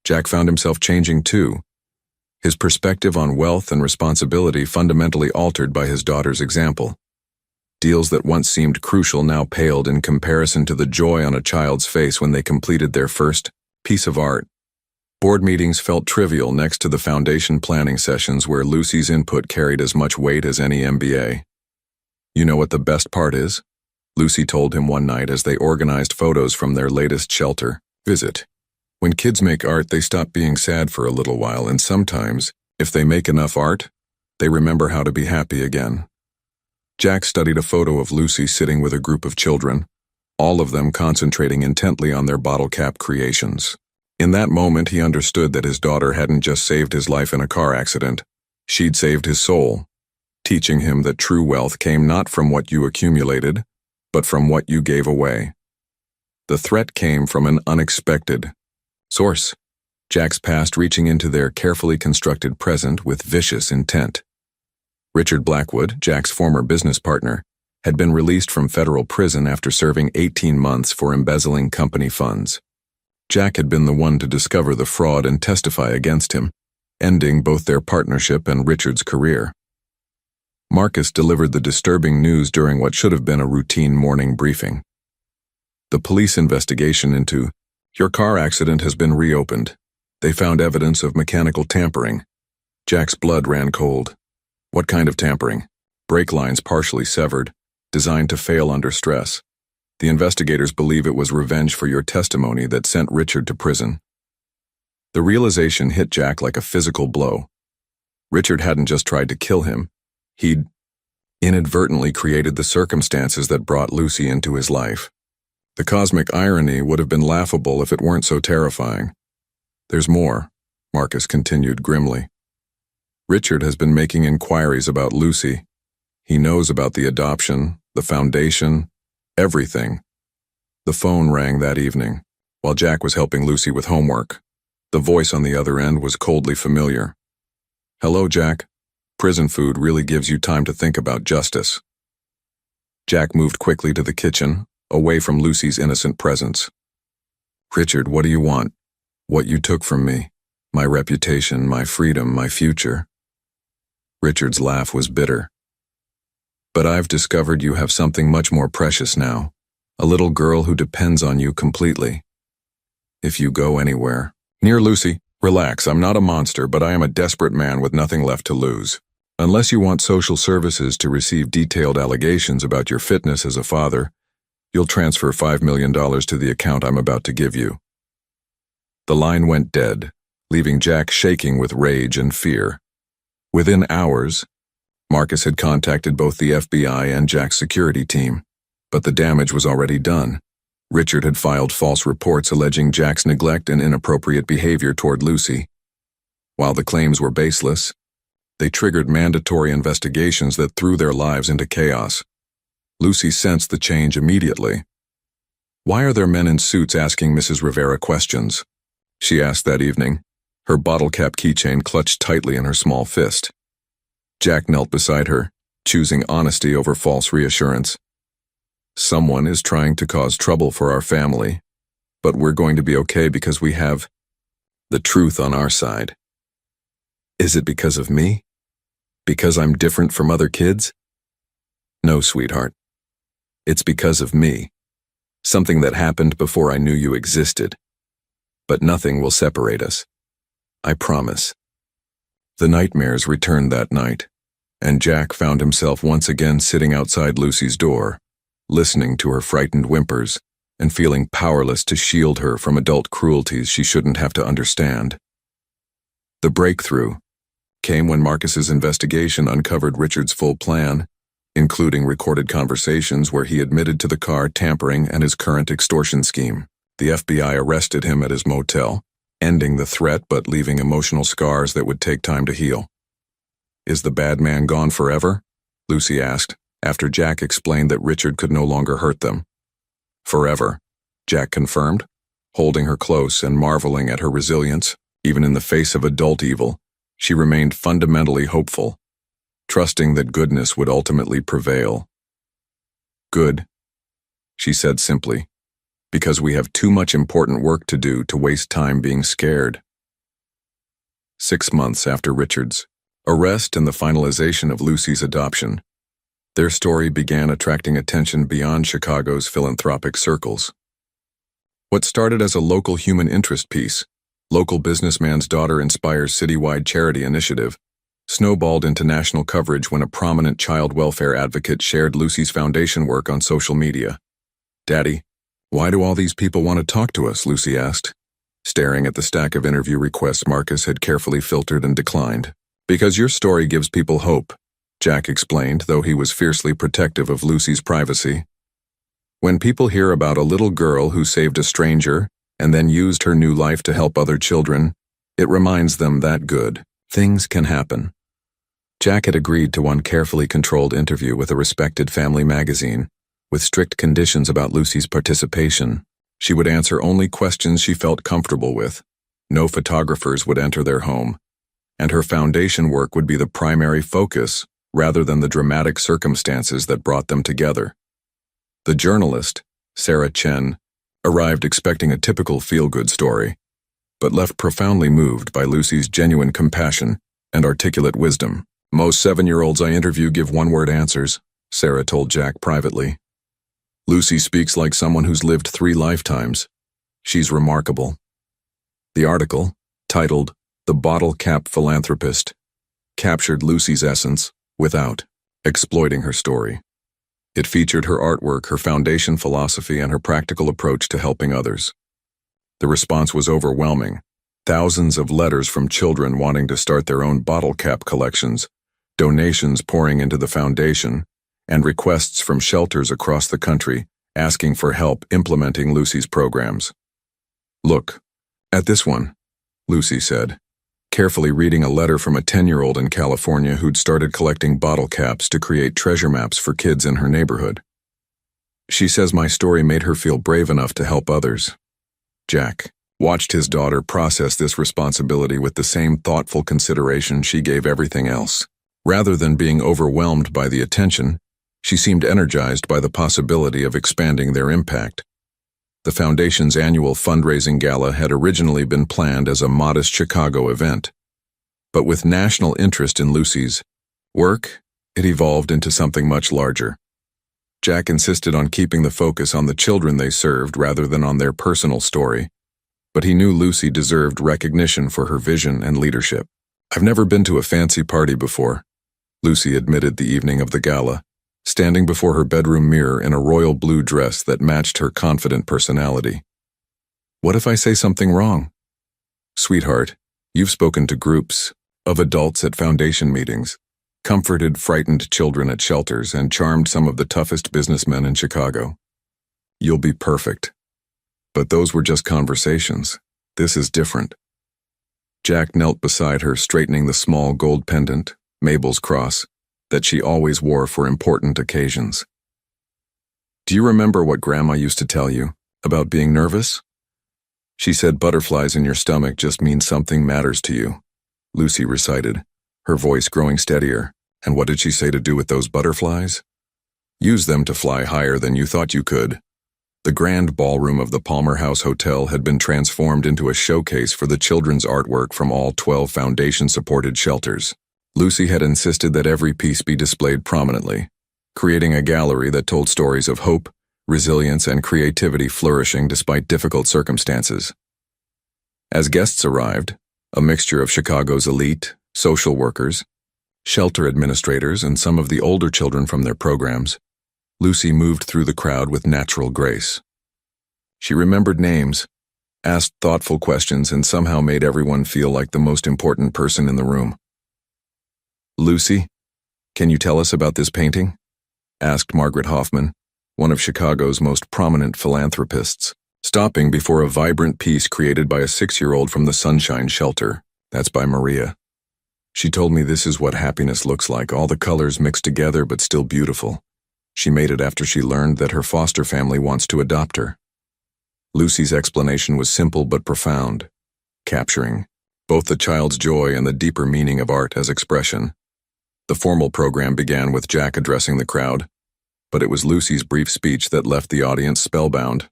Jack found himself changing too, his perspective on wealth and responsibility fundamentally altered by his daughter's example. Deals that once seemed crucial now paled in comparison to the joy on a child's face when they completed their first piece of art. Board meetings felt trivial next to the foundation planning sessions where Lucy's input carried as much weight as any MBA. "You know what the best part is?" Lucy told him one night as they organized photos from their latest shelter visit. "When kids make art, they stop being sad for a little while, and sometimes, if they make enough art, they remember how to be happy again." Jack studied a photo of Lucy sitting with a group of children, all of them concentrating intently on their bottle cap creations. In that moment, he understood that his daughter hadn't just saved his life in a car accident, she'd saved his soul, teaching him that true wealth came not from what you accumulated, but from what you gave away. The threat came from an unexpected source: Jack's past reaching into their carefully constructed present with vicious intent. Richard Blackwood, Jack's former business partner, had been released from federal prison after serving 18 months for embezzling company funds. Jack had been the one to discover the fraud and testify against him, ending both their partnership and Richard's career. Marcus delivered the disturbing news during what should have been a routine morning briefing. "The police investigation into your car accident has been reopened. They found evidence of mechanical tampering." Jack's blood ran cold. "What kind of tampering?" "Brake lines partially severed, designed to fail under stress. The investigators believe it was revenge for your testimony that sent Richard to prison." The realization hit Jack like a physical blow. Richard hadn't just tried to kill him, he'd inadvertently created the circumstances that brought Lucy into his life. The cosmic irony would have been laughable if it weren't so terrifying. "There's more," Marcus continued grimly. "Richard has been making inquiries about Lucy. He knows about the adoption, the foundation, everything." The phone rang that evening, while Jack was helping Lucy with homework. The voice on the other end was coldly familiar. "Hello, Jack. Prison food really gives you time to think about justice." Jack moved quickly to the kitchen, away from Lucy's innocent presence. "Richard, what do you want?" "What you took from me. My reputation, my freedom, my future." Richard's laugh was bitter. "But I've discovered you have something much more precious now. A little girl who depends on you completely. If you go anywhere." "Near Lucy, relax, I'm not a monster, but I am a desperate man with nothing left to lose. Unless you want social services to receive detailed allegations about your fitness as a father, you'll transfer $5 million to the account I'm about to give you." The line went dead, leaving Jack shaking with rage and fear. Within hours, Marcus had contacted both the FBI and Jack's security team, but the damage was already done. Richard had filed false reports alleging Jack's neglect and inappropriate behavior toward Lucy. While the claims were baseless, they triggered mandatory investigations that threw their lives into chaos. Lucy sensed the change immediately. "Why are there men in suits asking Mrs. Rivera questions?" she asked that evening, her bottle cap keychain clutched tightly in her small fist. Jack knelt beside her, choosing honesty over false reassurance. "Someone is trying to cause trouble for our family, but we're going to be okay because we have the truth on our side." "Is it because of me? Because I'm different from other kids?" "No, sweetheart. It's because of me. Something that happened before I knew you existed. But nothing will separate us. I promise." The nightmares returned that night, and Jack found himself once again sitting outside Lucy's door, listening to her frightened whimpers and feeling powerless to shield her from adult cruelties she shouldn't have to understand. The breakthrough came when Marcus's investigation uncovered Richard's full plan, including recorded conversations where he admitted to the car tampering and his current extortion scheme. The FBI arrested him at his motel, ending the threat but leaving emotional scars that would take time to heal. "Is the bad man gone forever?" Lucy asked, after Jack explained that Richard could no longer hurt them. "Forever," Jack confirmed, holding her close and marveling at her resilience. Even in the face of adult evil, she remained fundamentally hopeful, trusting that goodness would ultimately prevail. "Good," she said simply, "because we have too much important work to do to waste time being scared." 6 months after Richard's arrest and the finalization of Lucy's adoption, their story began attracting attention beyond Chicago's philanthropic circles. What started as a local human interest piece, "Local Businessman's Daughter Inspires Citywide Charity Initiative," snowballed into national coverage when a prominent child welfare advocate shared Lucy's foundation work on social media. "Daddy, why do all these people want to talk to us?" Lucy asked, staring at the stack of interview requests Marcus had carefully filtered and declined. "Because your story gives people hope," Jack explained, though he was fiercely protective of Lucy's privacy. "When people hear about a little girl who saved a stranger and then used her new life to help other children, it reminds them that good things can happen." Jack had agreed to one carefully controlled interview with a respected family magazine, with strict conditions about Lucy's participation. She would answer only questions she felt comfortable with. No photographers would enter their home, and her foundation work would be the primary focus rather than the dramatic circumstances that brought them together. The journalist, Sarah Chen, arrived expecting a typical feel-good story, but left profoundly moved by Lucy's genuine compassion and articulate wisdom. "Most 7-year-olds I interview give one-word answers," Sarah told Jack privately. "Lucy speaks like someone who's lived 3 lifetimes. She's remarkable." The article, titled "The Bottle Cap Philanthropist," captured Lucy's essence without exploiting her story. It featured her artwork, her foundation philosophy, and her practical approach to helping others. The response was overwhelming. Thousands of letters from children wanting to start their own bottle cap collections, donations pouring into the foundation, and requests from shelters across the country asking for help implementing Lucy's programs. "Look at this one," Lucy said, carefully reading a letter from a 10-year-old in California who'd started collecting bottle caps to create treasure maps for kids in her neighborhood. "She says my story made her feel brave enough to help others." Jack watched his daughter process this responsibility with the same thoughtful consideration she gave everything else. Rather than being overwhelmed by the attention, she seemed energized by the possibility of expanding their impact. The foundation's annual fundraising gala had originally been planned as a modest Chicago event, but with national interest in Lucy's work, it evolved into something much larger. Jack insisted on keeping the focus on the children they served rather than on their personal story, but he knew Lucy deserved recognition for her vision and leadership. "I've never been to a fancy party before," Lucy admitted the evening of the gala, standing before her bedroom mirror in a royal blue dress that matched her confident personality. "What if I say something wrong?" "Sweetheart, you've spoken to groups of adults at foundation meetings, comforted frightened children at shelters, and charmed some of the toughest businessmen in Chicago. You'll be perfect. But those were just conversations. This is different." Jack knelt beside her, straightening the small gold pendant, Mabel's cross, that she always wore for important occasions. "Do you remember what Grandma used to tell you about being nervous? She said butterflies in your stomach just mean something matters to you," Lucy recited, her voice growing steadier. "And what did she say to do with those butterflies? Use them to fly higher than you thought you could." The grand ballroom of the Palmer House Hotel had been transformed into a showcase for the children's artwork from all 12 foundation-supported shelters. Lucy had insisted that every piece be displayed prominently, creating a gallery that told stories of hope, resilience, and creativity flourishing despite difficult circumstances. As guests arrived, a mixture of Chicago's elite, social workers, shelter administrators, and some of the older children from their programs, Lucy moved through the crowd with natural grace. She remembered names, asked thoughtful questions, and somehow made everyone feel like the most important person in the room. "Lucy, can you tell us about this painting?" asked Margaret Hoffman, one of Chicago's most prominent philanthropists, stopping before a vibrant piece created by a 6-year-old from the Sunshine Shelter. "That's by Maria. She told me this is what happiness looks like, all the colors mixed together but still beautiful. She made it after she learned that her foster family wants to adopt her." Lucy's explanation was simple but profound, capturing both the child's joy and the deeper meaning of art as expression. The formal program began with Jack addressing the crowd, but it was Lucy's brief speech that left the audience spellbound.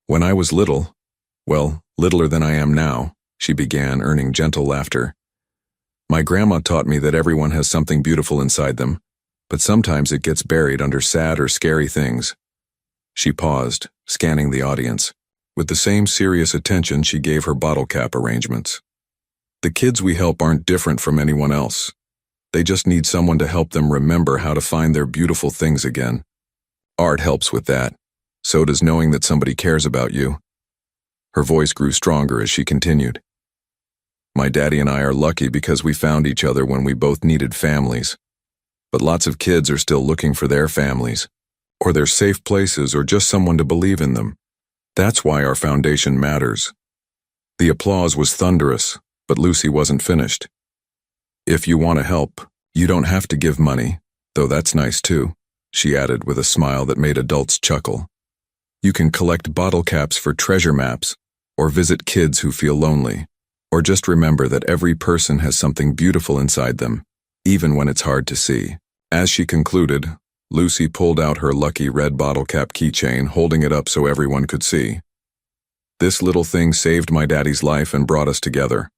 "When I was little, well, littler than I am now," she began, earning gentle laughter, "my grandma taught me that everyone has something beautiful inside them, but sometimes it gets buried under sad or scary things." She paused, scanning the audience. With the same serious attention she gave her bottle cap arrangements. "The kids we help aren't different from anyone else. They just need someone to help them remember how to find their beautiful things again. Art helps with that. So does knowing that somebody cares about you." Her voice grew stronger as she continued. "My daddy and I are lucky because we found each other when we both needed families. But lots of kids are still looking for their families, or their safe places, or just someone to believe in them. That's why our foundation matters." The applause was thunderous, but Lucy wasn't finished. "If you want to help, you don't have to give money, though that's nice too," she added with a smile that made adults chuckle. "You can collect bottle caps for treasure maps, or visit kids who feel lonely, or just remember that every person has something beautiful inside them, even when it's hard to see." As she concluded, Lucy pulled out her lucky red bottle cap keychain, holding it up so everyone could see. "This little thing saved my daddy's life and brought us together.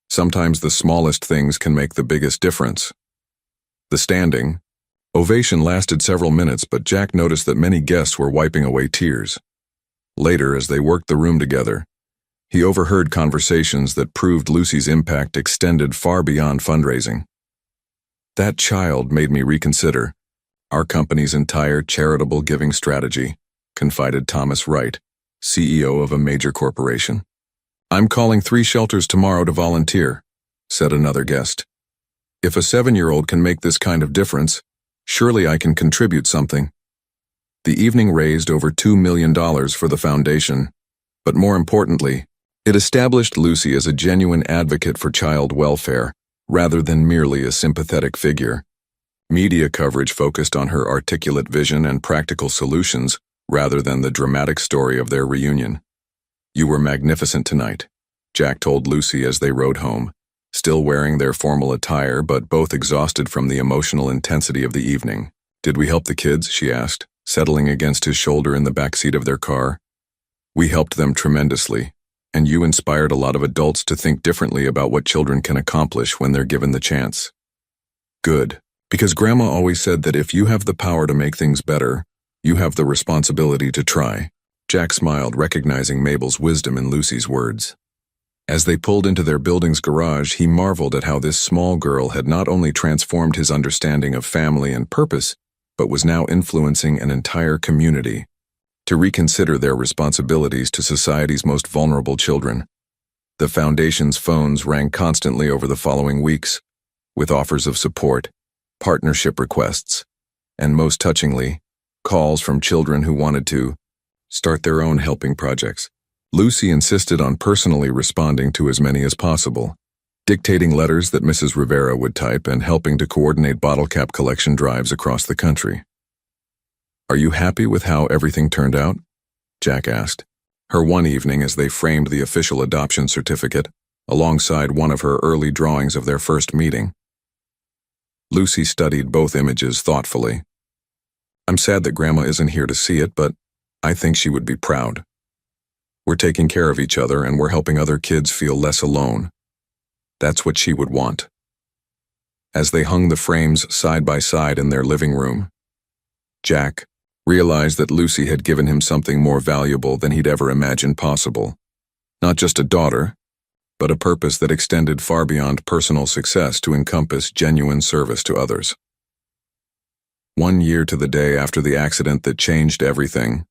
Sometimes the smallest things can make the biggest difference." The standing ovation lasted several minutes, but Jack noticed that many guests were wiping away tears. Later, as they worked the room together, he overheard conversations that proved Lucy's impact extended far beyond fundraising. "That child made me reconsider our company's entire charitable giving strategy," confided Thomas Wright, CEO of a major corporation. "I'm calling 3 shelters tomorrow to volunteer," said another guest. "If a 7-year-old can make this kind of difference, surely I can contribute something." The evening raised over $2 million for the foundation, but more importantly, it established Lucy as a genuine advocate for child welfare, rather than merely a sympathetic figure. Media coverage focused on her articulate vision and practical solutions, rather than the dramatic story of their reunion. "You were magnificent tonight," Jack told Lucy as they rode home, still wearing their formal attire but both exhausted from the emotional intensity of the evening. "Did we help the kids?" she asked, settling against his shoulder in the backseat of their car. "We helped them tremendously, and you inspired a lot of adults to think differently about what children can accomplish when they're given the chance." "Good, because Grandma always said that if you have the power to make things better, you have the responsibility to try." Jack smiled, recognizing Mabel's wisdom in Lucy's words. As they pulled into their building's garage, he marveled at how this small girl had not only transformed his understanding of family and purpose, but was now influencing an entire community to reconsider their responsibilities to society's most vulnerable children. The foundation's phones rang constantly over the following weeks, with offers of support, partnership requests, and most touchingly, calls from children who wanted to start their own helping projects. Lucy insisted on personally responding to as many as possible, dictating letters that Mrs. Rivera would type and helping to coordinate bottle cap collection drives across the country. "Are you happy with how everything turned out?" Jack asked, her one evening as they framed the official adoption certificate, alongside one of her early drawings of their first meeting. Lucy studied both images thoughtfully. "I'm sad that Grandma isn't here to see it, but I think she would be proud. We're taking care of each other and we're helping other kids feel less alone. That's what she would want." As they hung the frames side by side in their living room, Jack realized that Lucy had given him something more valuable than he'd ever imagined possible. Not just a daughter, but a purpose that extended far beyond personal success to encompass genuine service to others. 1 year to the day after the accident that changed everything,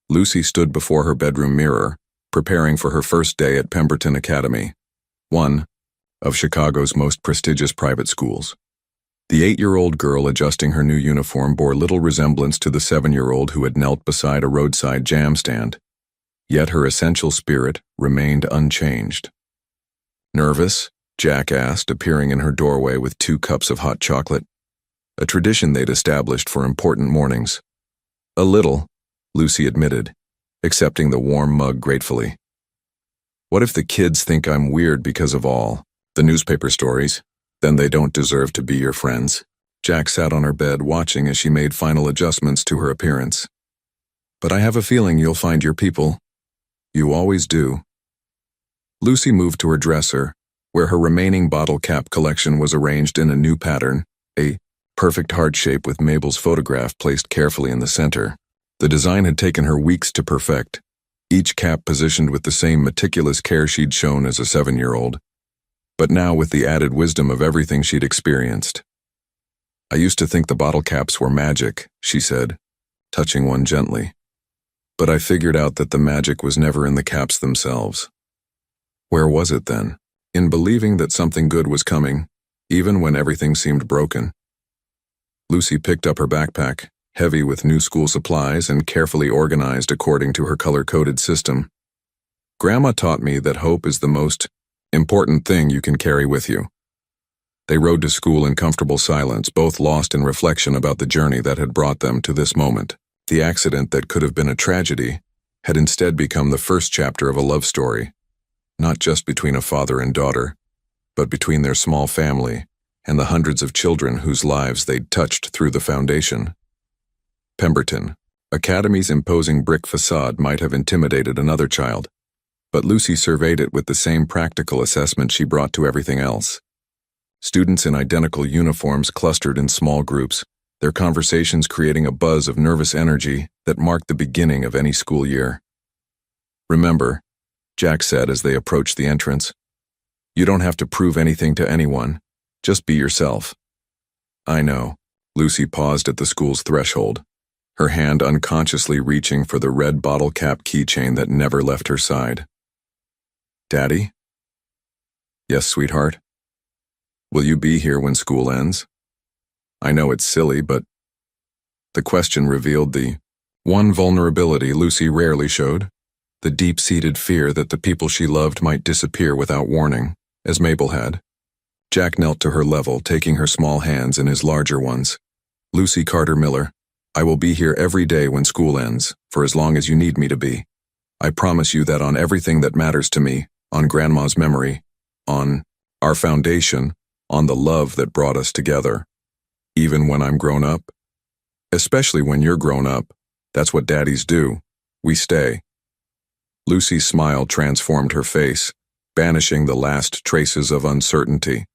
Lucy stood before her bedroom mirror, preparing for her first day at Pemberton Academy, one of Chicago's most prestigious private schools. The 8-year-old girl adjusting her new uniform bore little resemblance to the 7-year-old who had knelt beside a roadside jam stand, yet her essential spirit remained unchanged. "Nervous?" Jack asked, appearing in her doorway with 2 cups of hot chocolate, a tradition they'd established for important mornings. "A little," Lucy admitted, accepting the warm mug gratefully. "What if the kids think I'm weird because of all the newspaper stories? Then they don't deserve to be your friends." Jack sat on her bed watching as she made final adjustments to her appearance. "But I have a feeling you'll find your people. You always do." Lucy moved to her dresser, where her remaining bottle cap collection was arranged in a new pattern, a perfect heart shape with Mabel's photograph placed carefully in the center. The design had taken her weeks to perfect, each cap positioned with the same meticulous care she'd shown as a 7-year-old, but now with the added wisdom of everything she'd experienced. "I used to think the bottle caps were magic," she said, touching one gently. "But I figured out that the magic was never in the caps themselves." Where was it then? In believing that something good was coming, even when everything seemed broken. Lucy picked up her backpack, heavy with new school supplies and carefully organized according to her color-coded system. "Grandma taught me that hope is the most important thing you can carry with you." They rode to school in comfortable silence, both lost in reflection about the journey that had brought them to this moment. The accident that could have been a tragedy had instead become the first chapter of a love story, not just between a father and daughter, but between their small family and the hundreds of children whose lives they'd touched through the foundation. Pemberton Academy's imposing brick facade might have intimidated another child, but Lucy surveyed it with the same practical assessment she brought to everything else. Students in identical uniforms clustered in small groups, their conversations creating a buzz of nervous energy that marked the beginning of any school year. "Remember," Jack said as they approached the entrance, "you don't have to prove anything to anyone. Just be yourself." "I know." Lucy paused at the school's threshold, her hand unconsciously reaching for the red bottle cap keychain that never left her side. "Daddy?" "Yes, sweetheart?" "Will you be here when school ends?" I know it's silly, but the question revealed the one vulnerability Lucy rarely showed, the deep-seated fear that the people she loved might disappear without warning, as Mabel had. Jack knelt to her level, taking her small hands in his larger ones. "Lucy Carter Miller, I will be here every day when school ends, for as long as you need me to be. I promise you that on everything that matters to me, on Grandma's memory, on our foundation, on the love that brought us together. Even when I'm grown up. Especially when you're grown up, that's what daddies do. We stay." Lucy's smile transformed her face, banishing the last traces of uncertainty.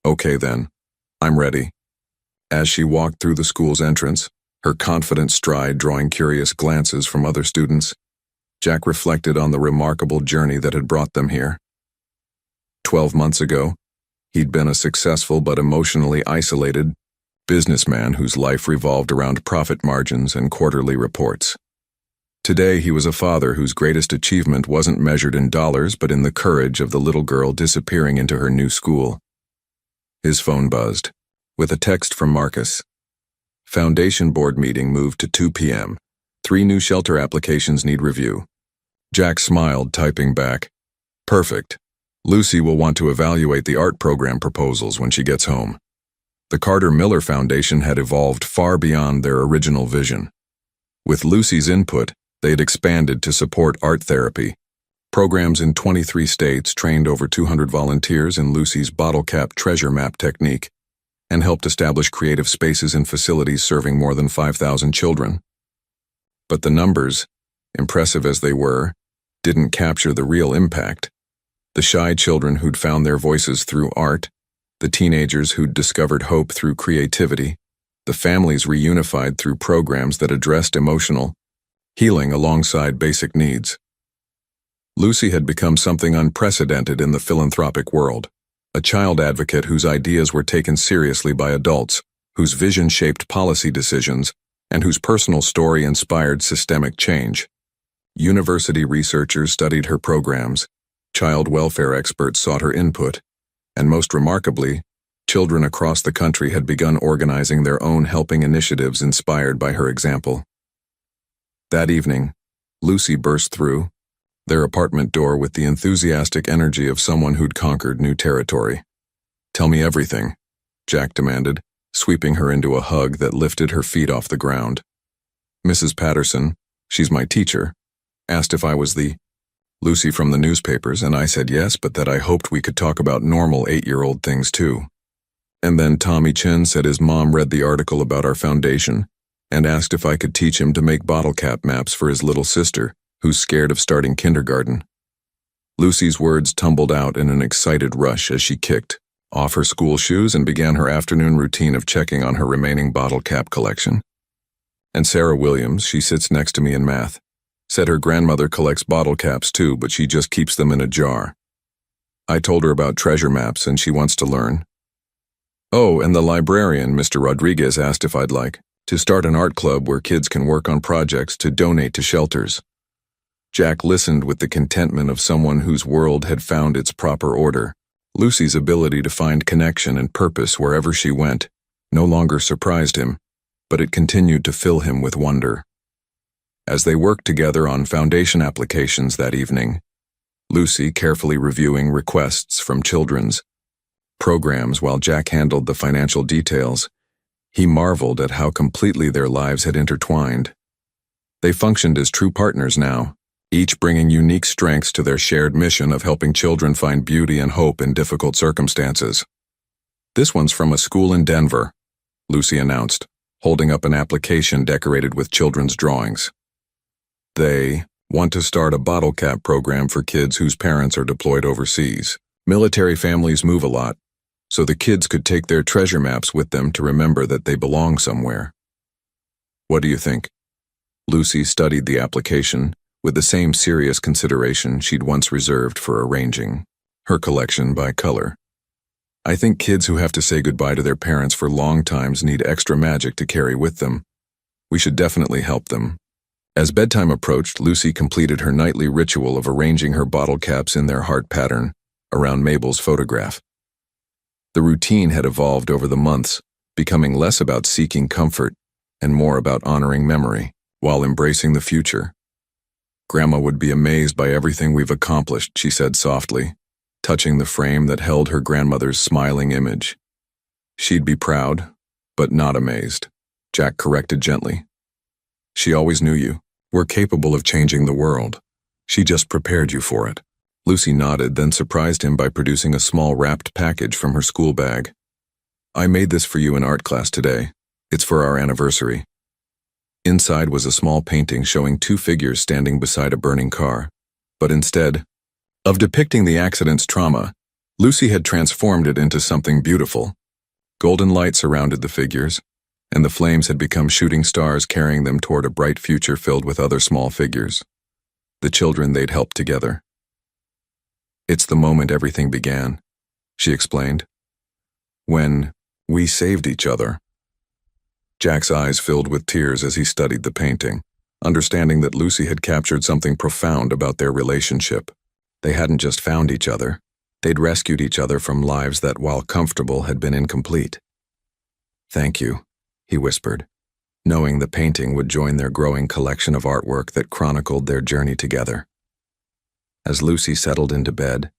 "Okay then, I'm ready." As she walked through the school's entrance, her confident stride drawing curious glances from other students, Jack reflected on the remarkable journey that had brought them here. 12 months ago, he'd been a successful but emotionally isolated businessman whose life revolved around profit margins and quarterly reports. Today, he was a father whose greatest achievement wasn't measured in dollars but in the courage of the little girl disappearing into her new school. His phone buzzed, with a text from Marcus. "Foundation board meeting moved to 2 p.m. 3 new shelter applications need review. Jack smiled, typing back, "Perfect. Lucy will want to evaluate the art program proposals when she gets home." The Carter Miller Foundation had evolved far beyond their original vision. With Lucy's input, they had expanded to support art therapy. Programs in 23 states trained over 200 volunteers in Lucy's bottle cap treasure map technique and helped establish creative spaces in facilities serving more than 5,000 children. But the numbers, impressive as they were, didn't capture the real impact. The shy children who'd found their voices through art, the teenagers who'd discovered hope through creativity, the families reunified through programs that addressed emotional healing alongside basic needs. Lucy had become something unprecedented in the philanthropic world, a child advocate whose ideas were taken seriously by adults, whose vision shaped policy decisions, and whose personal story inspired systemic change. University researchers studied her programs, child welfare experts sought her input, and most remarkably, children across the country had begun organizing their own helping initiatives inspired by her example. That evening, Lucy burst through their apartment door with the enthusiastic energy of someone who'd conquered new territory. "Tell me everything," Jack demanded, sweeping her into a hug that lifted her feet off the ground. "Mrs. Patterson, she's my teacher, asked if I was the Lucy from the newspapers, and I said yes, but that I hoped we could talk about normal 8-year-old things too. And then Tommy Chin said his mom read the article about our foundation and asked if I could teach him to make bottle cap maps for his little sister, who's scared of starting kindergarten." Lucy's words tumbled out in an excited rush as she kicked off her school shoes and began her afternoon routine of checking on her remaining bottle cap collection. "And Sarah Williams, she sits next to me in math, said her grandmother collects bottle caps too, but she just keeps them in a jar. I told her about treasure maps and she wants to learn. Oh, and the librarian, Mr. Rodriguez, asked if I'd like to start an art club where kids can work on projects to donate to shelters." Jack listened with the contentment of someone whose world had found its proper order. Lucy's ability to find connection and purpose wherever she went no longer surprised him, but it continued to fill him with wonder. As they worked together on foundation applications that evening, Lucy carefully reviewing requests from children's programs while Jack handled the financial details, he marveled at how completely their lives had intertwined. They functioned as true partners now, each bringing unique strengths to their shared mission of helping children find beauty and hope in difficult circumstances. "This one's from a school in Denver," Lucy announced, holding up an application decorated with children's drawings. "They want to start a bottle cap program for kids whose parents are deployed overseas. Military families move a lot, so the kids could take their treasure maps with them to remember that they belong somewhere. What do you think?" Lucy studied the application with the same serious consideration she'd once reserved for arranging her collection by color. "I think kids who have to say goodbye to their parents for long times need extra magic to carry with them. We should definitely help them." As bedtime approached, Lucy completed her nightly ritual of arranging her bottle caps in their heart pattern around Mabel's photograph. The routine had evolved over the months, becoming less about seeking comfort and more about honoring memory while embracing the future. "Grandma would be amazed by everything we've accomplished," she said softly, touching the frame that held her grandmother's smiling image. "She'd be proud, but not amazed," Jack corrected gently. "She always knew you were capable of changing the world. She just prepared you for it." Lucy nodded, then surprised him by producing a small wrapped package from her school bag. "I made this for you in art class today. It's for our anniversary." Inside was a small painting showing two figures standing beside a burning car, but instead of depicting the accident's trauma, Lucy had transformed it into something beautiful. Golden light surrounded the figures, and the flames had become shooting stars carrying them toward a bright future filled with other small figures, the children they'd helped together. "It's the moment everything began," she explained. "When we saved each other." Jack's eyes filled with tears as he studied the painting, understanding that Lucy had captured something profound about their relationship. They hadn't just found each other, they'd rescued each other from lives that, while comfortable, had been incomplete. "Thank you," he whispered, knowing the painting would join their growing collection of artwork that chronicled their journey together. As Lucy settled into bed,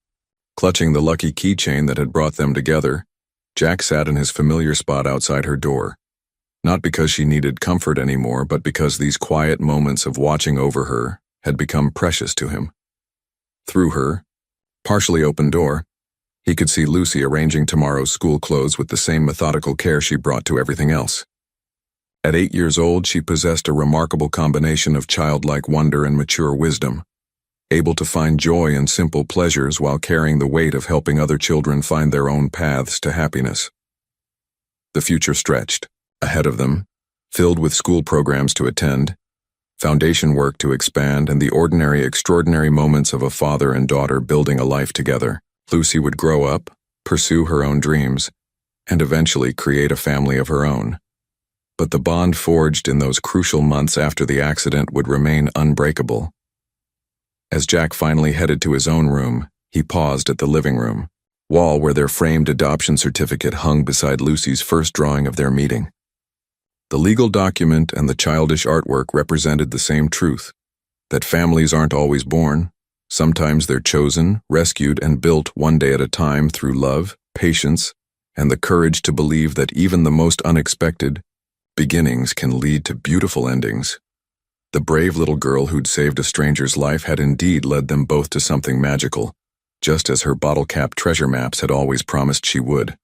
clutching the lucky keychain that had brought them together, Jack sat in his familiar spot outside her door. Not because she needed comfort anymore, but because these quiet moments of watching over her had become precious to him. Through her partially open door, he could see Lucy arranging tomorrow's school clothes with the same methodical care she brought to everything else. At 8 years old, she possessed a remarkable combination of childlike wonder and mature wisdom, able to find joy in simple pleasures while carrying the weight of helping other children find their own paths to happiness. The future stretched ahead of them, filled with school programs to attend, foundation work to expand, and the ordinary, extraordinary moments of a father and daughter building a life together. Lucy would grow up, pursue her own dreams, and eventually create a family of her own. But the bond forged in those crucial months after the accident would remain unbreakable. As Jack finally headed to his own room, he paused at the living room wall where their framed adoption certificate hung beside Lucy's first drawing of their meeting. The legal document and the childish artwork represented the same truth, that families aren't always born. Sometimes they're chosen, rescued, and built one day at a time through love, patience, and the courage to believe that even the most unexpected beginnings can lead to beautiful endings. The brave little girl who'd saved a stranger's life had indeed led them both to something magical, just as her bottle-cap treasure maps had always promised she would.